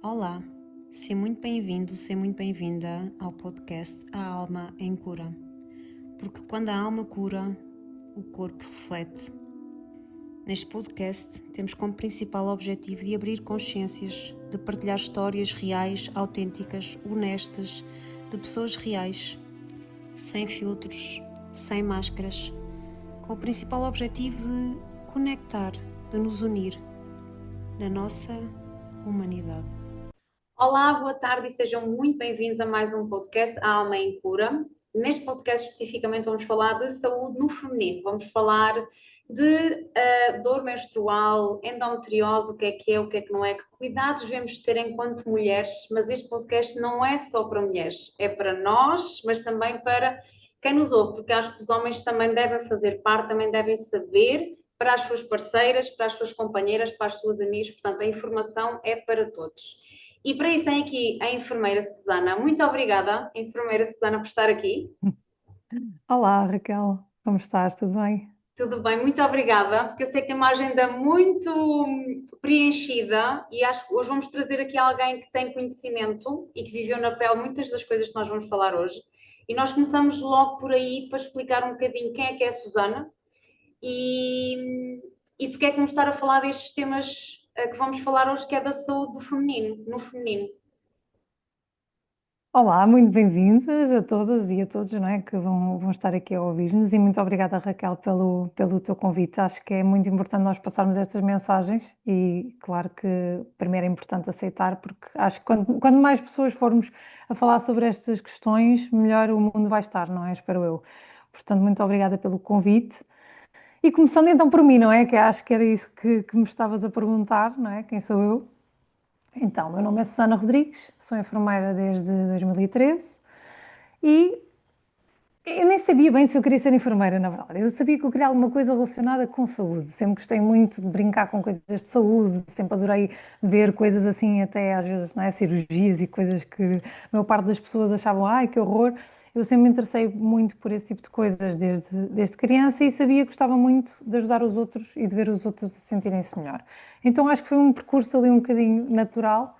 Olá, seja muito bem-vindo, seja muito bem-vinda ao podcast A Alma em Cura, porque quando a alma cura, o corpo reflete. Neste podcast temos como principal objetivo de abrir consciências, de partilhar histórias reais, autênticas, honestas, de pessoas reais, sem filtros, sem máscaras, com o principal objetivo de conectar, de nos unir na nossa humanidade. Olá, boa tarde e sejam muito bem-vindos a mais um podcast, A Alma em Cura. Neste podcast especificamente vamos falar de saúde no feminino, vamos falar de dor menstrual, endometriose, o que é, o que não é, que cuidados devemos ter enquanto mulheres, mas este podcast não é só para mulheres, é para nós, mas também para quem nos ouve, porque acho que os homens também devem fazer parte, também devem saber para as suas parceiras, para as suas companheiras, para as suas amigas, portanto a informação é para todos. E para isso tem aqui a enfermeira Susana. Muito obrigada, enfermeira Susana, por estar aqui. Olá, Raquel, como estás? Tudo bem? Tudo bem, muito obrigada, porque eu sei que tem uma agenda muito preenchida e acho que hoje vamos trazer aqui alguém que tem conhecimento e que viveu na pele muitas das coisas que nós vamos falar hoje. E nós começamos logo por aí para explicar um bocadinho quem é a Susana e porque é que vamos estar a falar destes temas que vamos falar hoje, que é da saúde do feminino, no feminino. Olá, muito bem-vindas a todas e a todos, não é, que vão estar aqui a ouvir-nos, e muito obrigada, Raquel, pelo teu convite. Acho que é muito importante nós passarmos estas mensagens e, claro que primeiro é importante aceitar, porque acho que quando mais pessoas formos a falar sobre estas questões, melhor o mundo vai estar, não é? Espero eu. Portanto, muito obrigada pelo convite. E começando então por mim, não é? Que acho que era isso que me estavas a perguntar, não é? Quem sou eu? Então, meu nome é Susana Rodrigues, sou enfermeira desde 2013 e eu nem sabia bem se eu queria ser enfermeira, na verdade. Eu sabia que eu queria alguma coisa relacionada com saúde. Sempre gostei muito de brincar com coisas de saúde, sempre adorei ver coisas assim, até às vezes, não é, cirurgias e coisas que a maior parte das pessoas achavam, ai, que horror. Eu sempre me interessei muito por esse tipo de coisas desde criança e sabia que gostava muito de ajudar os outros e de ver os outros a sentirem-se melhor. Então acho que foi um percurso ali um bocadinho natural,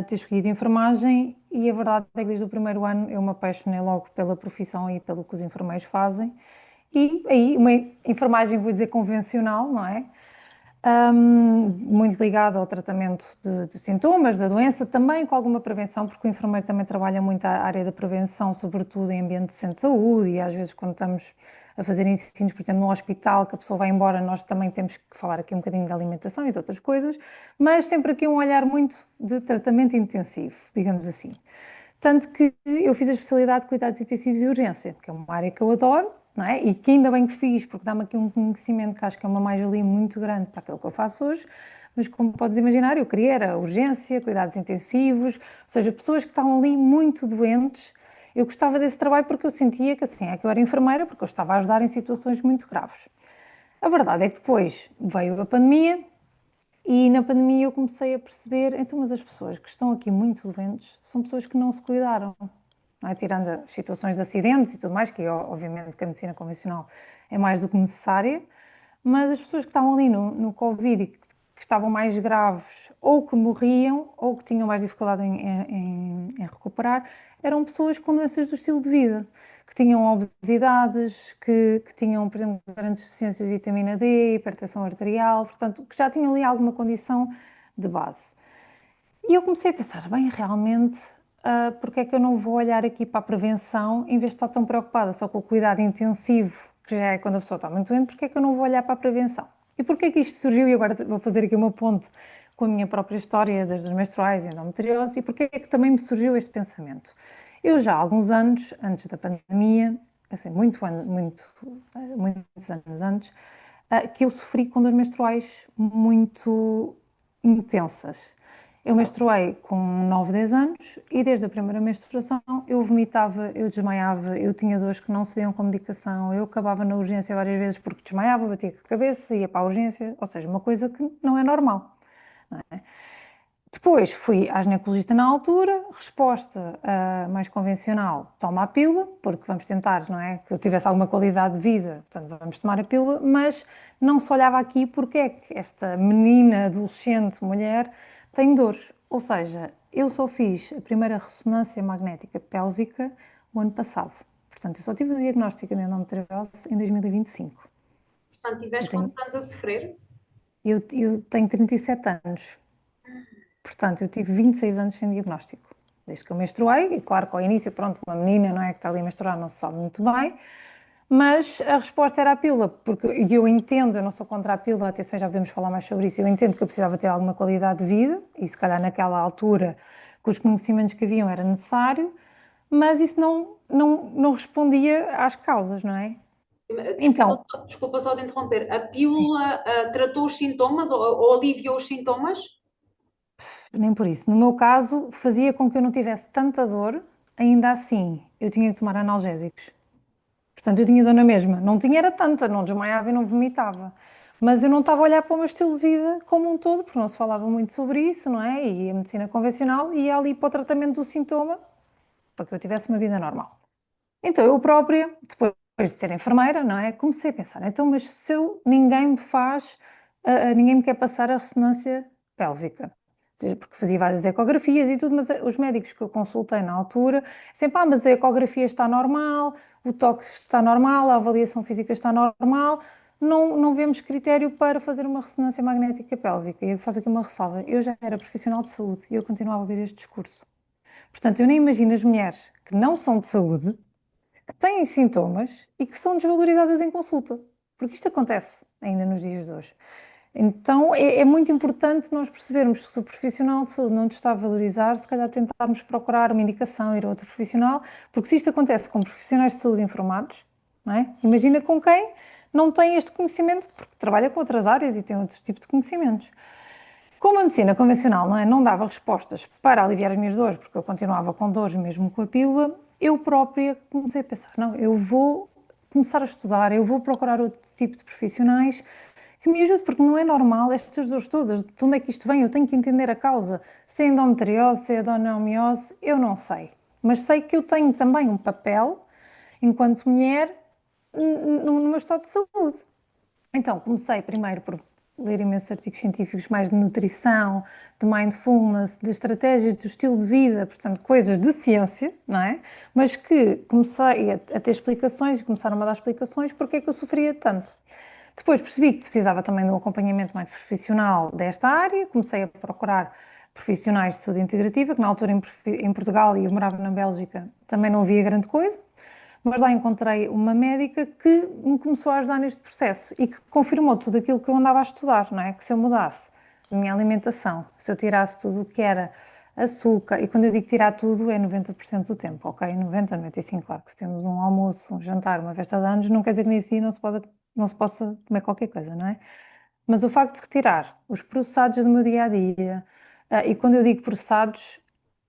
ter escolhido enfermagem, e a verdade é que desde o primeiro ano eu me apaixonei logo pela profissão e pelo que os enfermeiros fazem. E aí uma enfermagem, vou dizer, convencional, não é? Muito ligada ao tratamento de sintomas da doença, também com alguma prevenção, porque o enfermeiro também trabalha muito a área da prevenção, sobretudo em ambiente de centro de saúde, e às vezes quando estamos a fazer ensinos, por exemplo, no hospital, que a pessoa vai embora, nós também temos que falar aqui um bocadinho de alimentação e de outras coisas, mas sempre aqui um olhar muito de tratamento intensivo, digamos assim. Tanto que eu fiz a especialidade de cuidados intensivos e urgência, que é uma área que eu adoro, não é? E que ainda bem que fiz, porque dá-me aqui um conhecimento que acho que é uma mais-valia muito grande para aquilo que eu faço hoje. Mas como podes imaginar, eu queria era urgência, cuidados intensivos, ou seja, pessoas que estavam ali muito doentes. Eu gostava desse trabalho porque eu sentia que assim, é que eu era enfermeira, porque eu estava a ajudar em situações muito graves. A verdade é que depois veio a pandemia, e na pandemia eu comecei a perceber, então, mas as pessoas que estão aqui muito doentes são pessoas que não se cuidaram, não é? Tirando as situações de acidentes e tudo mais, que obviamente que a medicina convencional é mais do que necessária, mas as pessoas que estavam ali no Covid e que estavam mais graves, ou que morriam, ou que tinham mais dificuldade em recuperar, eram pessoas com doenças do estilo de vida, que tinham obesidades, que tinham, por exemplo, grandes deficiências de vitamina D, hipertensão arterial, portanto, que já tinham ali alguma condição de base. E eu comecei a pensar, bem, realmente, porque é que eu não vou olhar aqui para a prevenção, em vez de estar tão preocupada só com o cuidado intensivo, que já é quando a pessoa está muito doente, porque é que eu não vou olhar para a prevenção? E porquê é que isto surgiu? E agora vou fazer aqui uma ponte com a minha própria história, das dores menstruais e endometriose, e porquê é que também me surgiu este pensamento? Eu já há alguns anos, antes da pandemia, assim, muitos anos antes, que eu sofri com dores menstruais muito intensas. Eu menstruei com 9, 10 anos e desde a primeira menstruação eu vomitava, eu desmaiava, eu tinha dores que não cediam com medicação, eu acabava na urgência várias vezes porque desmaiava, batia com a cabeça, ia para a urgência, ou seja, uma coisa que não é normal, não é? Depois fui à ginecologista na altura, resposta mais convencional, toma a pílula, porque vamos tentar, não é, que eu tivesse alguma qualidade de vida, portanto vamos tomar a pílula, mas não se olhava aqui porque é que esta menina, adolescente, mulher, tem dores. Ou seja, eu só fiz a primeira ressonância magnética pélvica o ano passado. Portanto, eu só tive o diagnóstico de endometriose em 2025. Portanto, tiveste quantos anos a sofrer? Eu tenho 37 anos. Portanto, eu tive 26 anos sem diagnóstico. Desde que eu menstruei, e claro que ao início, pronto, uma menina, não é, que está ali a menstruar, não se sabe muito bem, mas a resposta era a pílula, porque eu entendo, eu não sou contra a pílula, atenção, já podemos falar mais sobre isso, eu entendo que eu precisava ter alguma qualidade de vida, e se calhar naquela altura, com os conhecimentos que haviam, era necessário, mas isso não respondia às causas, não é? Então, Desculpa só de interromper. A pílula tratou os sintomas ou aliviou os sintomas? nem por isso. No meu caso, fazia com que eu não tivesse tanta dor, ainda assim, eu tinha que tomar analgésicos. Portanto, eu tinha dor na mesma. Não tinha era tanta, não desmaiava e não vomitava. Mas eu não estava a olhar para o meu estilo de vida como um todo, porque não se falava muito sobre isso, não é? E a medicina convencional ia ali para o tratamento do sintoma, para que eu tivesse uma vida normal. Então, eu própria, depois de ser enfermeira, não é? Comecei a pensar, então, mas se ninguém me faz, ninguém me quer passar a ressonância pélvica. Ou seja, porque fazia várias ecografias e tudo, mas os médicos que eu consultei na altura, sempre, mas a ecografia está normal, o toque está normal, a avaliação física está normal, não vemos critério para fazer uma ressonância magnética pélvica. E eu faço aqui uma ressalva, eu já era profissional de saúde e eu continuava a ouvir este discurso. Portanto, eu nem imagino as mulheres que não são de saúde, que têm sintomas e que são desvalorizadas em consulta, porque isto acontece ainda nos dias de hoje. Então é muito importante nós percebermos que se o profissional de saúde não nos está a valorizar, se calhar tentarmos procurar uma indicação, ir a outro profissional, porque se isto acontece com profissionais de saúde informados, não é? Imagina com quem não tem este conhecimento, porque trabalha com outras áreas e tem outro tipo de conhecimentos. Como a medicina convencional não, não dava respostas para aliviar as minhas dores, porque eu continuava com dores mesmo com a pílula, eu própria comecei a pensar, não, eu vou começar a estudar, eu vou procurar outro tipo de profissionais que me ajudem, porque não é normal estas dores todas, de onde é que isto vem, eu tenho que entender a causa, se é endometriose, se é adenomiose, eu não sei, mas sei que eu tenho também um papel, enquanto mulher, no meu estado de saúde. Então, comecei primeiro por ler imensos artigos científicos mais de nutrição, de mindfulness, de estratégias do estilo de vida, portanto, coisas de ciência, não é? Mas que comecei a ter explicações e começaram a dar explicações porque é que eu sofria tanto. Depois percebi que precisava também de um acompanhamento mais profissional desta área, comecei a procurar profissionais de saúde integrativa, que na altura em Portugal e eu morava na Bélgica também não havia grande coisa, mas lá encontrei uma médica que me começou a ajudar neste processo e que confirmou tudo aquilo que eu andava a estudar, não é? Que se eu mudasse a minha alimentação, se eu tirasse tudo o que era açúcar, e quando eu digo tirar tudo é 90% do tempo, ok? 90, 95, claro que se temos um almoço, um jantar, uma festa de anos, não quer dizer que nesse dia não se possa comer qualquer coisa, não é? Mas o facto de retirar os processados do meu dia-a-dia, e quando eu digo processados,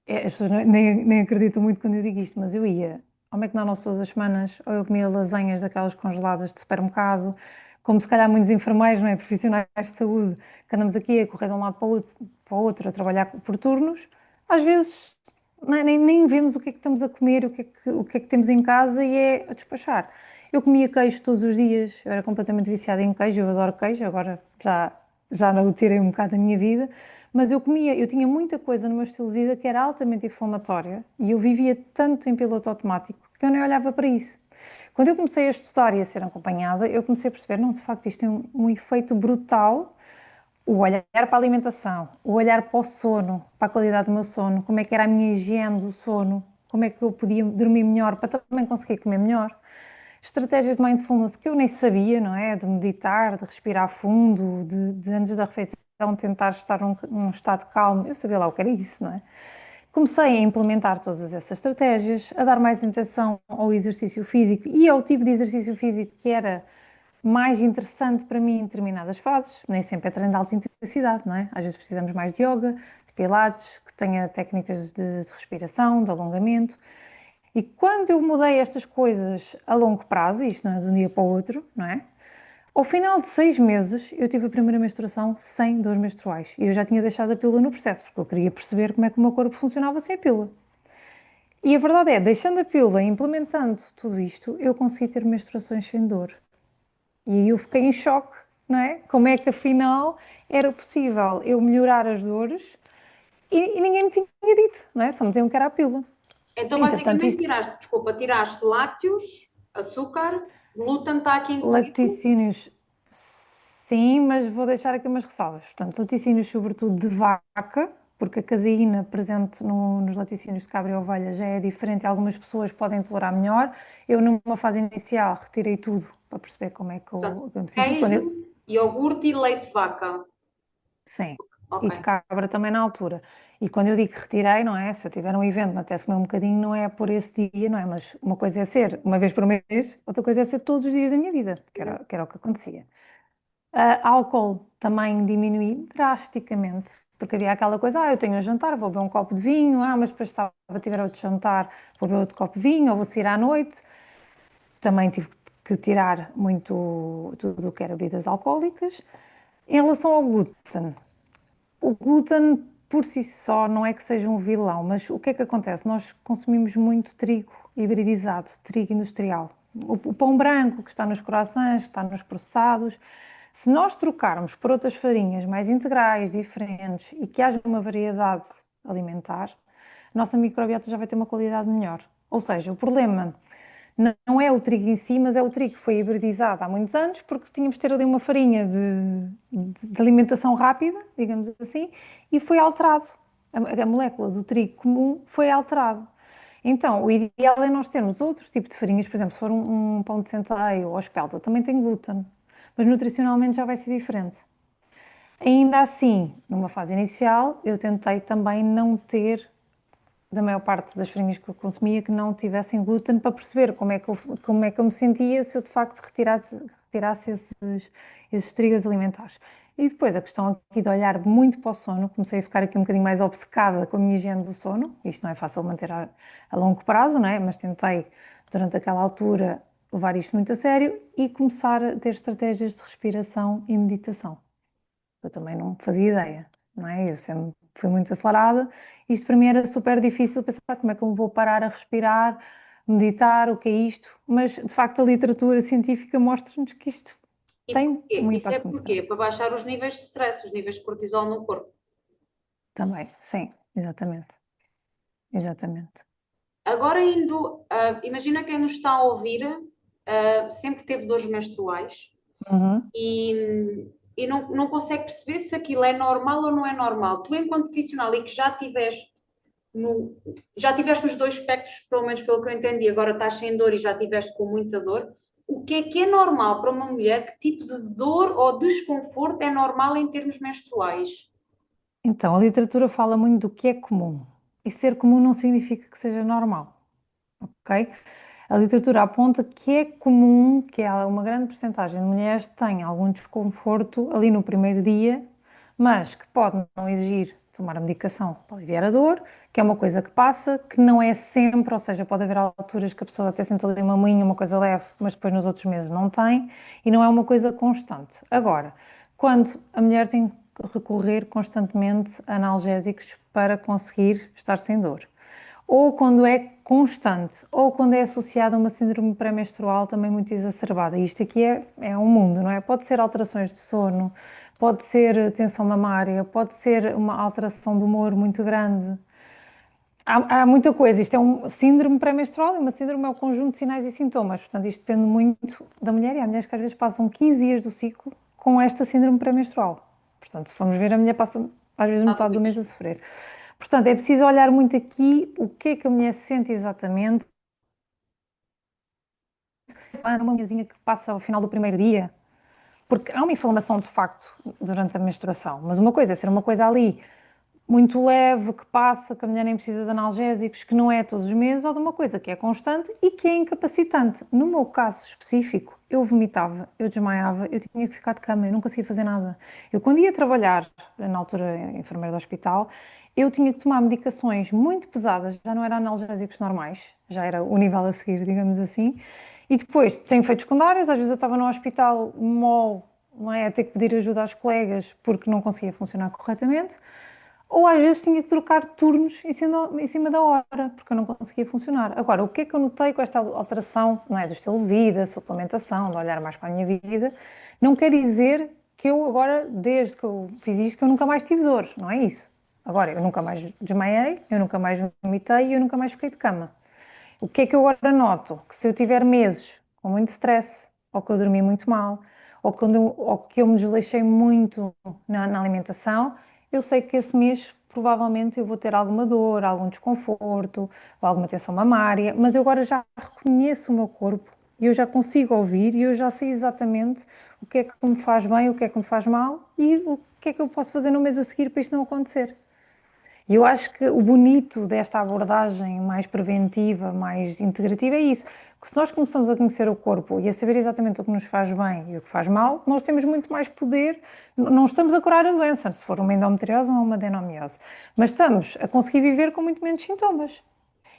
as pessoas nem acreditam muito quando eu digo isto, mas eu ia ao McDonald's todas as semanas, ou eu comia lasanhas daquelas congeladas de supermercado, como se calhar muitos enfermeiros, não é, profissionais de saúde, que andamos aqui a correr de um lado para o outro a trabalhar por turnos, às vezes nem vemos o que é que estamos a comer, o que é que temos em casa e é a despachar. Eu comia queijo todos os dias, eu era completamente viciada em queijo, eu adoro queijo, agora já não o tirei um bocado da minha vida, mas eu tinha muita coisa no meu estilo de vida que era altamente inflamatória e eu vivia tanto em piloto automático que eu nem olhava para isso. Quando eu comecei a estudar e a ser acompanhada, eu comecei a perceber, não, de facto, isto tem um efeito brutal, o olhar para a alimentação, o olhar para o sono, para a qualidade do meu sono, como é que era a minha higiene do sono, como é que eu podia dormir melhor para também conseguir comer melhor. Estratégias de mindfulness que eu nem sabia, não é? De meditar, de respirar fundo, de antes da refeição tentar estar num estado calmo. Eu sabia lá o que era isso, não é? Comecei a implementar todas essas estratégias, a dar mais atenção ao exercício físico e ao tipo de exercício físico que era mais interessante para mim em determinadas fases. Nem sempre é treino de alta intensidade, não é? Às vezes precisamos mais de yoga, de pilates, que tenha técnicas de respiração, de alongamento. E quando eu mudei estas coisas a longo prazo, isto não é de um dia para o outro, não é? Ao final de 6 meses, eu tive a primeira menstruação sem dores menstruais. E eu já tinha deixado a pílula no processo, porque eu queria perceber como é que o meu corpo funcionava sem a pílula. E a verdade é, deixando a pílula e implementando tudo isto, eu consegui ter menstruações sem dor. E aí eu fiquei em choque, não é? Como é que afinal era possível eu melhorar as dores e ninguém me tinha dito, não é? Só me diziam que era a pílula. Então, Entretanto, basicamente, isto, tiraste lácteos, açúcar, glúten está aqui incluído. laticínios, sim, mas vou deixar aqui umas ressalvas. Portanto, laticínios sobretudo de vaca, porque a caseína presente nos laticínios de cabra e ovelha já é diferente e algumas pessoas podem tolerar melhor. Eu, numa fase inicial, retirei tudo para perceber como é que Portanto, eu me senti. queijo, iogurte e leite de vaca. Sim, Ok. e de cabra também na altura. E quando eu digo que retirei, não é? Se eu tiver um evento, me apetece comer um bocadinho, não é por esse dia, não é? Mas uma coisa é ser uma vez por mês, outra coisa é ser todos os dias da minha vida, que era o que acontecia. Álcool também diminui drasticamente, porque havia aquela coisa, eu tenho um jantar, vou beber um copo de vinho, mas depois sábado tiver outro jantar, vou beber outro copo de vinho, ou vou sair à noite. Também tive que tirar muito tudo o que era bebidas alcoólicas. Em relação ao glúten, o glúten por si só não é que seja um vilão, mas o que é que acontece? Nós consumimos muito trigo hibridizado, trigo industrial. O pão branco que está nos croissants, que está nos processados. Se nós trocarmos por outras farinhas mais integrais, diferentes e que haja uma variedade alimentar, a nossa microbiota já vai ter uma qualidade melhor. Ou seja, o problema não é o trigo em si, mas é o trigo que foi hibridizado há muitos anos, porque tínhamos de ter ali uma farinha de alimentação rápida, digamos assim, e foi alterado. A molécula do trigo comum foi alterado. Então, o ideal é nós termos outros tipos de farinhas, por exemplo, se for um pão de centeio ou espelta, também tem glúten, mas nutricionalmente já vai ser diferente. Ainda assim, numa fase inicial, eu tentei também não ter da maior parte das farinhas que eu consumia que não tivessem glúten para perceber como é que eu me sentia se eu de facto retirasse esses trigos alimentares. E depois a questão aqui de olhar muito para o sono, comecei a ficar aqui um bocadinho mais obcecada com a minha higiene do sono. Isto não é fácil manter a longo prazo, não é? Mas tentei durante aquela altura levar isto muito a sério e começar a ter estratégias de respiração e meditação. Eu também não fazia ideia, não é? Eu sempre fui muito acelerada. Isto para mim era super difícil pensar como é que eu vou parar a respirar, meditar, o que é isto. Mas de facto a literatura científica mostra-nos que isto E tem porquê? um Isso é impacto muito porquê? grande. Para baixar os níveis de stress, os níveis de cortisol no corpo. Também, sim, exatamente. Exatamente. Agora indo, imagina quem nos está a ouvir, sempre teve dores menstruais Uhum. e não consegue perceber se aquilo é normal ou não é normal. Tu, enquanto profissional e que no, já tiveste nos dois espectros, pelo menos pelo que eu entendi, agora estás sem dor e já tiveste com muita dor, o que é normal para uma mulher? Que tipo de dor ou desconforto é normal em termos menstruais? Então, a literatura fala muito do que é comum. E ser comum não significa que seja normal, ok? A literatura aponta que é comum que uma grande percentagem de mulheres tenha algum desconforto ali no primeiro dia, mas que pode não exigir tomar a medicação para aliviar a dor, que é uma coisa que passa, que não é sempre, ou seja, pode haver alturas que a pessoa até sente ali uma moinha, uma coisa leve, mas depois nos outros meses não tem, e não é uma coisa constante. Agora, quando a mulher tem que recorrer constantemente a analgésicos para conseguir estar sem dor, ou quando é constante, ou quando é associada a uma síndrome pré-menstrual também muito exacerbada. Isto aqui é um mundo, não é? Pode ser alterações de sono, pode ser tensão mamária, pode ser uma alteração do humor muito grande. Há muita coisa. Isto é um síndrome pré-menstrual, e uma síndrome é um conjunto de sinais e sintomas. Portanto, isto depende muito da mulher, e há mulheres que às vezes passam 15 dias do ciclo com esta síndrome pré-menstrual. Portanto, se formos ver, a mulher passa às vezes metade do mês a sofrer. Portanto, é preciso olhar muito aqui o que é que a mulher sente exatamente. Há uma mulherzinha que passa ao final do primeiro dia, porque há uma inflamação de facto durante a menstruação, mas uma coisa é ser uma coisa ali muito leve, que passa, que a mulher nem precisa de analgésicos, que não é todos os meses, ou de uma coisa que é constante e que é incapacitante. No meu caso específico, eu vomitava, eu desmaiava, eu tinha que ficar de cama, eu não conseguia fazer nada. Eu, quando ia trabalhar, na altura enfermeira do hospital, eu tinha que tomar medicações muito pesadas, já não eram analgésicos normais, já era o nível a seguir, digamos assim. E depois, tenho efeitos secundários, às vezes eu estava no hospital, mole, não é, a ter que pedir ajuda aos colegas porque não conseguia funcionar corretamente. Ou às vezes tinha que trocar turnos em cima da hora, porque eu não conseguia funcionar. Agora, o que é que eu notei com esta alteração, não é, do estilo de vida, suplementação, de olhar mais para a minha vida, não quer dizer que eu agora, desde que eu fiz isto, que eu nunca mais tive dores, não é isso. Agora, eu nunca mais desmaiei, eu nunca mais vomitei e eu nunca mais fiquei de cama. O que é que eu agora noto? Que se eu tiver meses com muito stress, ou que eu dormi muito mal, ou que eu me desleixei muito na alimentação, eu sei que esse mês provavelmente eu vou ter alguma dor, algum desconforto, ou alguma tensão mamária, mas eu agora já reconheço o meu corpo e eu já consigo ouvir e eu já sei exatamente o que é que me faz bem, o que é que me faz mal e o que é que eu posso fazer no mês a seguir para isto não acontecer. E eu acho que o bonito desta abordagem mais preventiva, mais integrativa, é isso. Que se nós começamos a conhecer o corpo e a saber exatamente o que nos faz bem e o que faz mal, nós temos muito mais poder. Não estamos a curar a doença, se for uma endometriose ou uma adenomiose, mas estamos a conseguir viver com muito menos sintomas.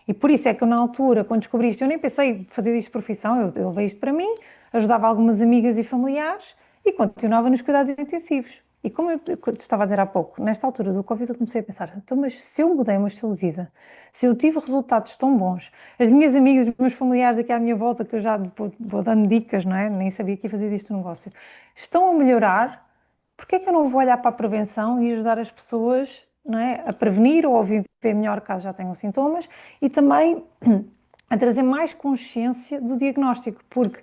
E por isso é que eu, na altura, quando descobri isto, eu nem pensei em fazer isto de profissão, eu levei isto para mim, ajudava algumas amigas e familiares e continuava nos cuidados intensivos. E como eu te estava a dizer há pouco, nesta altura do Covid eu comecei a pensar, então, mas se eu mudei o meu estilo de vida, se eu tive resultados tão bons, as minhas amigas, os meus familiares aqui à minha volta, que eu já vou dando dicas, não é? Nem sabia que ia fazer disto um negócio, estão a melhorar, porque é que eu não vou olhar para a prevenção e ajudar as pessoas, não é, a prevenir ou a viver melhor caso já tenham sintomas e também a trazer mais consciência do diagnóstico, porque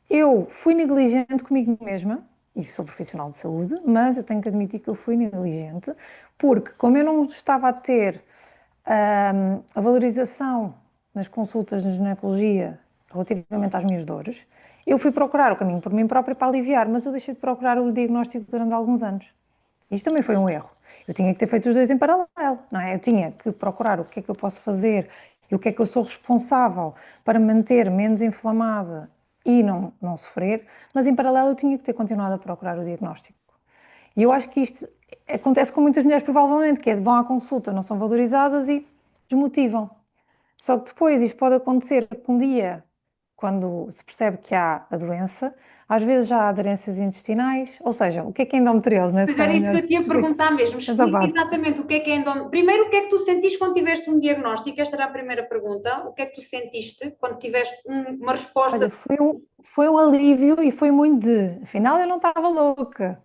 eu fui negligente comigo mesma, e sou profissional de saúde, mas eu tenho que admitir que eu fui negligente, porque como eu não estava a ter a valorização nas consultas de ginecologia relativamente às minhas dores, eu fui procurar o caminho por mim própria para aliviar, mas eu deixei de procurar o diagnóstico durante alguns anos. Isto também foi um erro. Eu tinha que ter feito os dois em paralelo, não é? Eu tinha que procurar o que é que eu posso fazer e o que é que eu sou responsável para manter menos inflamada e não sofrer, mas em paralelo eu tinha que ter continuado a procurar o diagnóstico. E eu acho que isto acontece com muitas mulheres, provavelmente, que é vão à consulta, não são valorizadas e desmotivam. Só que depois isto pode acontecer que um dia, quando se percebe que há a doença, às vezes já há aderências intestinais, ou seja, o que é endometriose, né? Se Pois era calhar é isso que melhor eu te ia explicar perguntar mesmo. esta Explica parte. exatamente o que é endometriose. Primeiro, o que é que tu sentiste quando tiveste um diagnóstico? Esta era a primeira pergunta. O que é que tu sentiste quando tiveste uma resposta? Olha, foi um alívio e foi muito de, afinal eu não estava louca,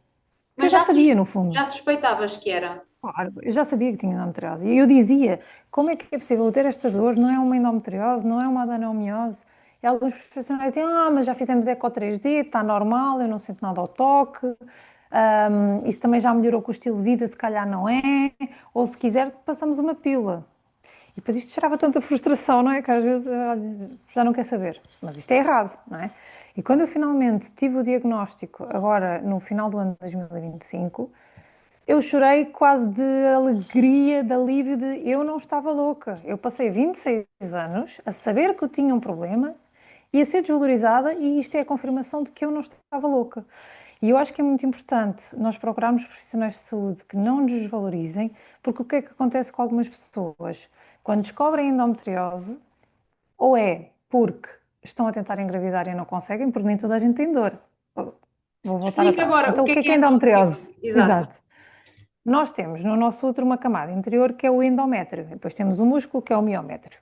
que eu Mas já sabia no fundo. já suspeitavas que era. Claro, eu já sabia que tinha endometriose. E eu dizia, como é que é possível ter estas dores? Não é uma endometriose, não é uma adenomiose. E alguns profissionais diziam, mas já fizemos eco 3D, está normal, eu não sinto nada ao toque. Isso também já melhorou com o estilo de vida, se calhar não é. Ou se quiser, passamos uma pílula. E depois isto gerava tanta frustração, não é? Que às vezes olha, já não quer saber. Mas isto é errado, não é? E quando eu finalmente tive o diagnóstico, agora no final do ano de 2025, eu chorei quase de alegria, de alívio, de eu não estava louca. Eu passei 26 anos a saber que eu tinha um problema e a ser desvalorizada, e isto é a confirmação de que eu não estava louca. E eu acho que é muito importante nós procurarmos profissionais de saúde que não nos desvalorizem, porque o que é que acontece com algumas pessoas? Quando descobrem endometriose, ou é porque estão a tentar engravidar e não conseguem, porque nem toda a gente tem dor. Vou voltar Explica atrás. agora o Então, o que que é é endometriose. endometriose? Exato. Exato. Nós temos no nosso útero uma camada interior que é o endométrio, depois temos o músculo que é o miométrio.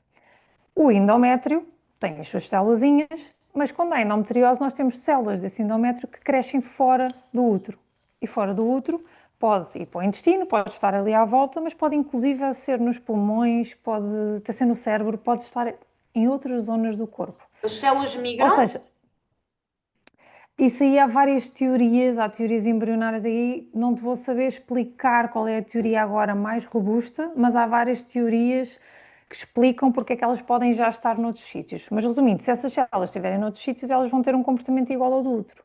O endométrio tem as suas célulazinhas, mas quando há endometriose nós temos células desse endométrio que crescem fora do útero. E fora do útero pode ir para o intestino, pode estar ali à volta, mas pode inclusive ser nos pulmões, pode até ser no cérebro, pode estar em outras zonas do corpo. As células Ou migram. seja, isso aí há várias teorias, há teorias embrionárias aí, não te vou saber explicar qual é a teoria agora mais robusta, mas há várias teorias que explicam porque é que elas podem já estar noutros sítios. Mas resumindo, se essas células estiverem noutros sítios, elas vão ter um comportamento igual ao do útero.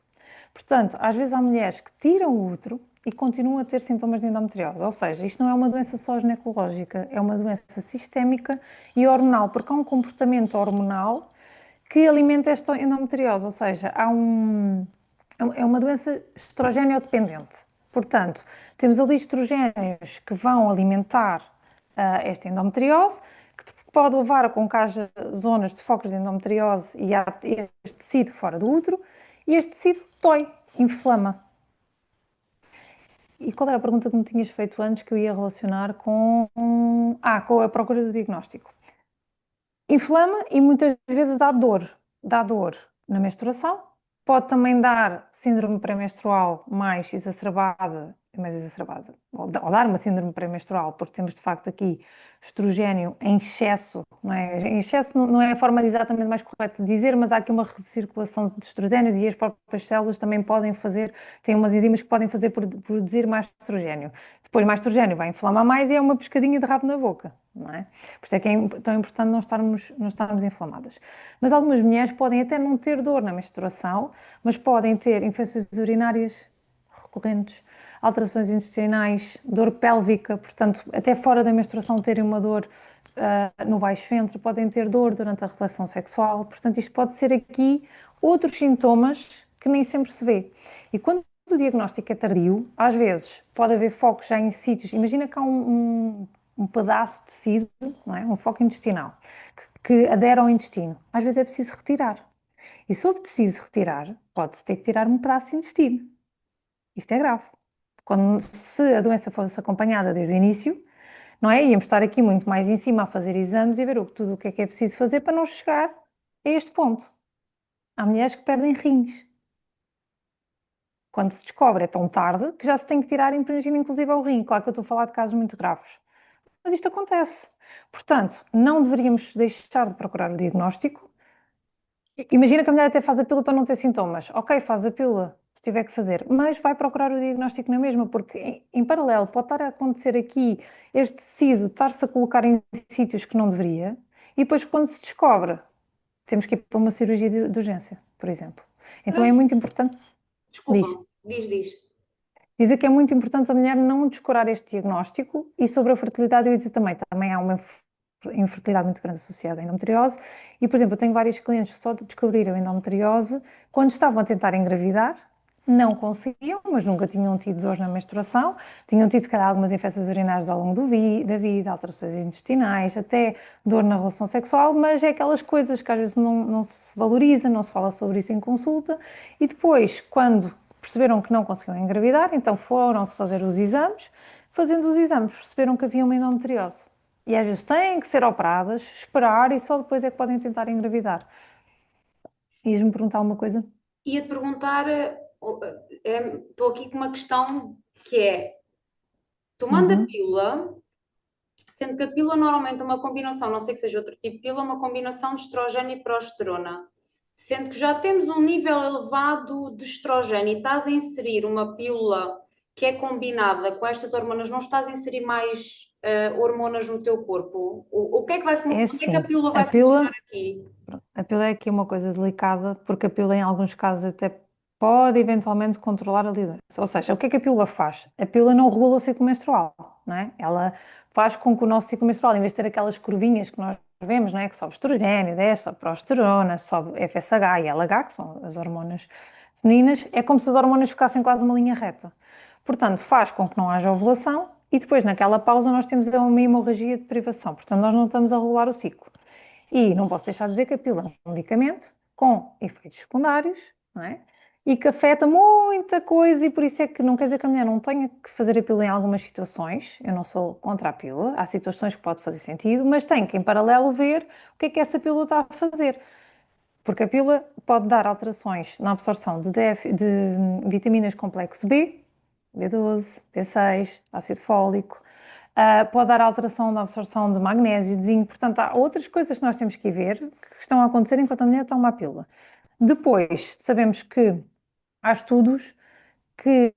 Portanto, às vezes há mulheres que tiram o útero e continuam a ter sintomas de endometriose. Ou seja, isto não é uma doença só ginecológica, é uma doença sistémica e hormonal, porque há um comportamento hormonal que alimenta esta endometriose, ou seja, é uma doença estrogênio-dependente. Portanto, temos ali estrogénios que vão alimentar esta endometriose, que pode levar a com que haja zonas de focos de endometriose e há este tecido fora do útero, e este tecido dói, inflama. E qual era a pergunta que me tinhas feito antes que eu ia relacionar com a procura do diagnóstico? Inflama e muitas vezes dá dor na menstruação, pode também dar síndrome pré-menstrual mais exacerbada mais exacerbada, ou dar uma síndrome pré-menstrual, porque temos de facto aqui estrogênio em excesso, não é? Em excesso não é a forma exatamente mais correta de dizer, mas há aqui uma recirculação de estrogênio e as próprias células também podem fazer, têm umas enzimas que podem fazer produzir mais estrogênio. Depois mais estrogênio vai inflamar mais e é uma pescadinha de rabo na boca, não é? Por isso é que é tão importante não estarmos inflamadas. Mas algumas mulheres podem até não ter dor na menstruação, mas podem ter infecções urinárias recorrentes, alterações intestinais, dor pélvica, portanto, até fora da menstruação terem uma dor no baixo ventre, podem ter dor durante a relação sexual, portanto, isto pode ser aqui outros sintomas que nem sempre se vê. E quando o diagnóstico é tardio, às vezes pode haver focos já em sítios, imagina que há um pedaço de tecido, não é? Um foco intestinal, que adere ao intestino, às vezes é preciso retirar. E se for preciso retirar, pode-se ter que tirar um pedaço de intestino. Isto é grave. Se a doença fosse acompanhada desde o início, não é? Íamos estar aqui muito mais em cima a fazer exames e ver tudo o que é preciso fazer para não chegar a este ponto. Há mulheres que perdem rins. Quando se descobre é tão tarde que já se tem que tirar, imagina, inclusive ao rim. Claro que eu estou a falar de casos muito graves. Mas isto acontece. Portanto, não deveríamos deixar de procurar o diagnóstico. Imagina que a mulher até faz a pílula para não ter sintomas. Ok, faz a pílula, se tiver que fazer, mas vai procurar o diagnóstico na mesma, porque em paralelo pode estar a acontecer aqui este tecido estar-se a colocar em sítios que não deveria, e depois quando se descobre, temos que ir para uma cirurgia de urgência, por exemplo. Então é muito importante. Desculpa, diz. Dizer que é muito importante a mulher não descurar este diagnóstico, e sobre a fertilidade eu ia dizer também há uma infertilidade muito grande associada à endometriose e, por exemplo, eu tenho vários clientes que só descobriram endometriose quando estavam a tentar engravidar, não conseguiam, mas nunca tinham tido dores na menstruação, tinham tido, se calhar, algumas infecções urinárias ao longo da vida, alterações intestinais, até dor na relação sexual, mas é aquelas coisas que às vezes não se valoriza, não se fala sobre isso em consulta, e depois, quando perceberam que não conseguiam engravidar, então foram-se fazer os exames, fazendo os exames perceberam que havia uma endometriose. E às vezes têm que ser operadas, esperar e só depois é que podem tentar engravidar. Ias-me perguntar uma coisa? Ia-te perguntar, estou aqui com uma questão que é, tomando a pílula, sendo que a pílula normalmente é uma combinação, não sei que seja outro tipo de pílula, uma combinação de estrogênio e progesterona, sendo que já temos um nível elevado de estrogênio e estás a inserir uma pílula que é combinada com estas hormonas, não estás a inserir mais hormonas no teu corpo? O que é que vai, É como é que a assim, pílula vai funcionar aqui? a pílula é aqui uma coisa delicada, porque a pílula em alguns casos até pode eventualmente controlar a liderança. Ou seja, o que é que a pílula faz? A pílula não regula o ciclo menstrual, não é? Ela faz com que o nosso ciclo menstrual, em vez de ter aquelas curvinhas que nós vemos, não é? Que sobe estrogênio, desce, sobe progesterona, sobe FSH e LH, que são as hormonas femininas, é como se as hormonas ficassem quase uma linha reta. Portanto, faz com que não haja ovulação e depois naquela pausa nós temos uma hemorragia de privação. Portanto, nós não estamos a regular o ciclo. E não posso deixar de dizer que a pílula é um medicamento com efeitos secundários, não é? E que afeta muita coisa, e por isso é que não quer dizer que a mulher não tenha que fazer a pílula em algumas situações. Eu não sou contra a pílula, há situações que pode fazer sentido, mas tem que, em paralelo, ver o que é que essa pílula está a fazer. Porque a pílula pode dar alterações na absorção de vitaminas complexo B, B12, B6, ácido fólico, pode dar alteração na absorção de magnésio, de zinco, portanto há outras coisas que nós temos que ir ver que estão a acontecer enquanto a mulher toma a pílula. Depois, sabemos que há estudos que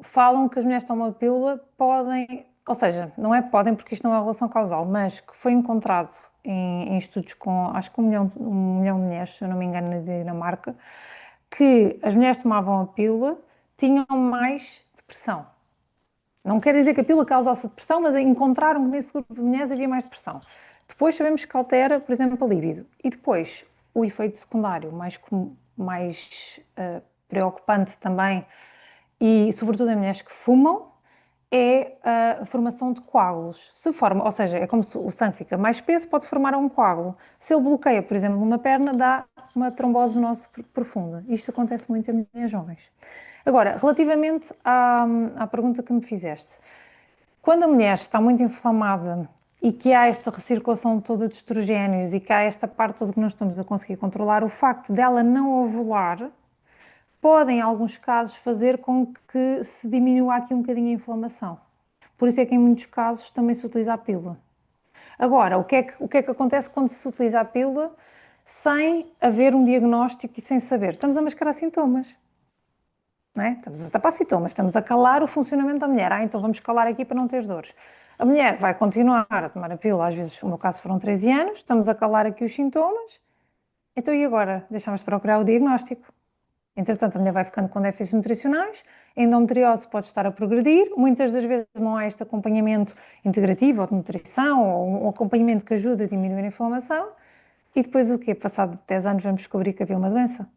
falam que as mulheres que tomam a pílula podem, ou seja, não é podem porque isto não é relação causal, mas que foi encontrado em estudos com, acho que 1 milhão de mulheres, se eu não me engano, na Dinamarca, que as mulheres que tomavam a pílula tinham mais depressão. Não quer dizer que a pílula causasse depressão, mas encontraram que nesse grupo de mulheres havia mais depressão. Depois sabemos que altera, por exemplo, a libido. E depois, o efeito secundário mais preocupante também, e sobretudo em mulheres que fumam, é a formação de coágulos. Se forma, ou seja, é como se o sangue fica mais espesso, pode formar um coágulo. Se ele bloqueia, por exemplo, numa perna, dá uma trombose venosa profunda. Isto acontece muito em mulheres jovens. Agora, relativamente à pergunta que me fizeste, quando a mulher está muito inflamada e que há esta recirculação toda de estrogénios e que há esta parte toda que não estamos a conseguir controlar, o facto dela não ovular podem, em alguns casos, fazer com que se diminua aqui um bocadinho a inflamação. Por isso é que em muitos casos também se utiliza a pílula. Agora, o que é que acontece quando se utiliza a pílula sem haver um diagnóstico e sem saber? Estamos a mascarar sintomas, não é? Estamos a tapar sintomas, estamos a calar o funcionamento da mulher. Então vamos calar aqui para não ter dores. A mulher vai continuar a tomar a pílula, às vezes, no meu caso foram 13 anos, estamos a calar aqui os sintomas. Então e agora? Deixamos de procurar o diagnóstico. Entretanto, a mulher vai ficando com déficits nutricionais, a endometriose pode estar a progredir, muitas das vezes não há este acompanhamento integrativo ou de nutrição ou um acompanhamento que ajude a diminuir a inflamação e depois o quê? Passado 10 anos vamos descobrir que havia uma doença.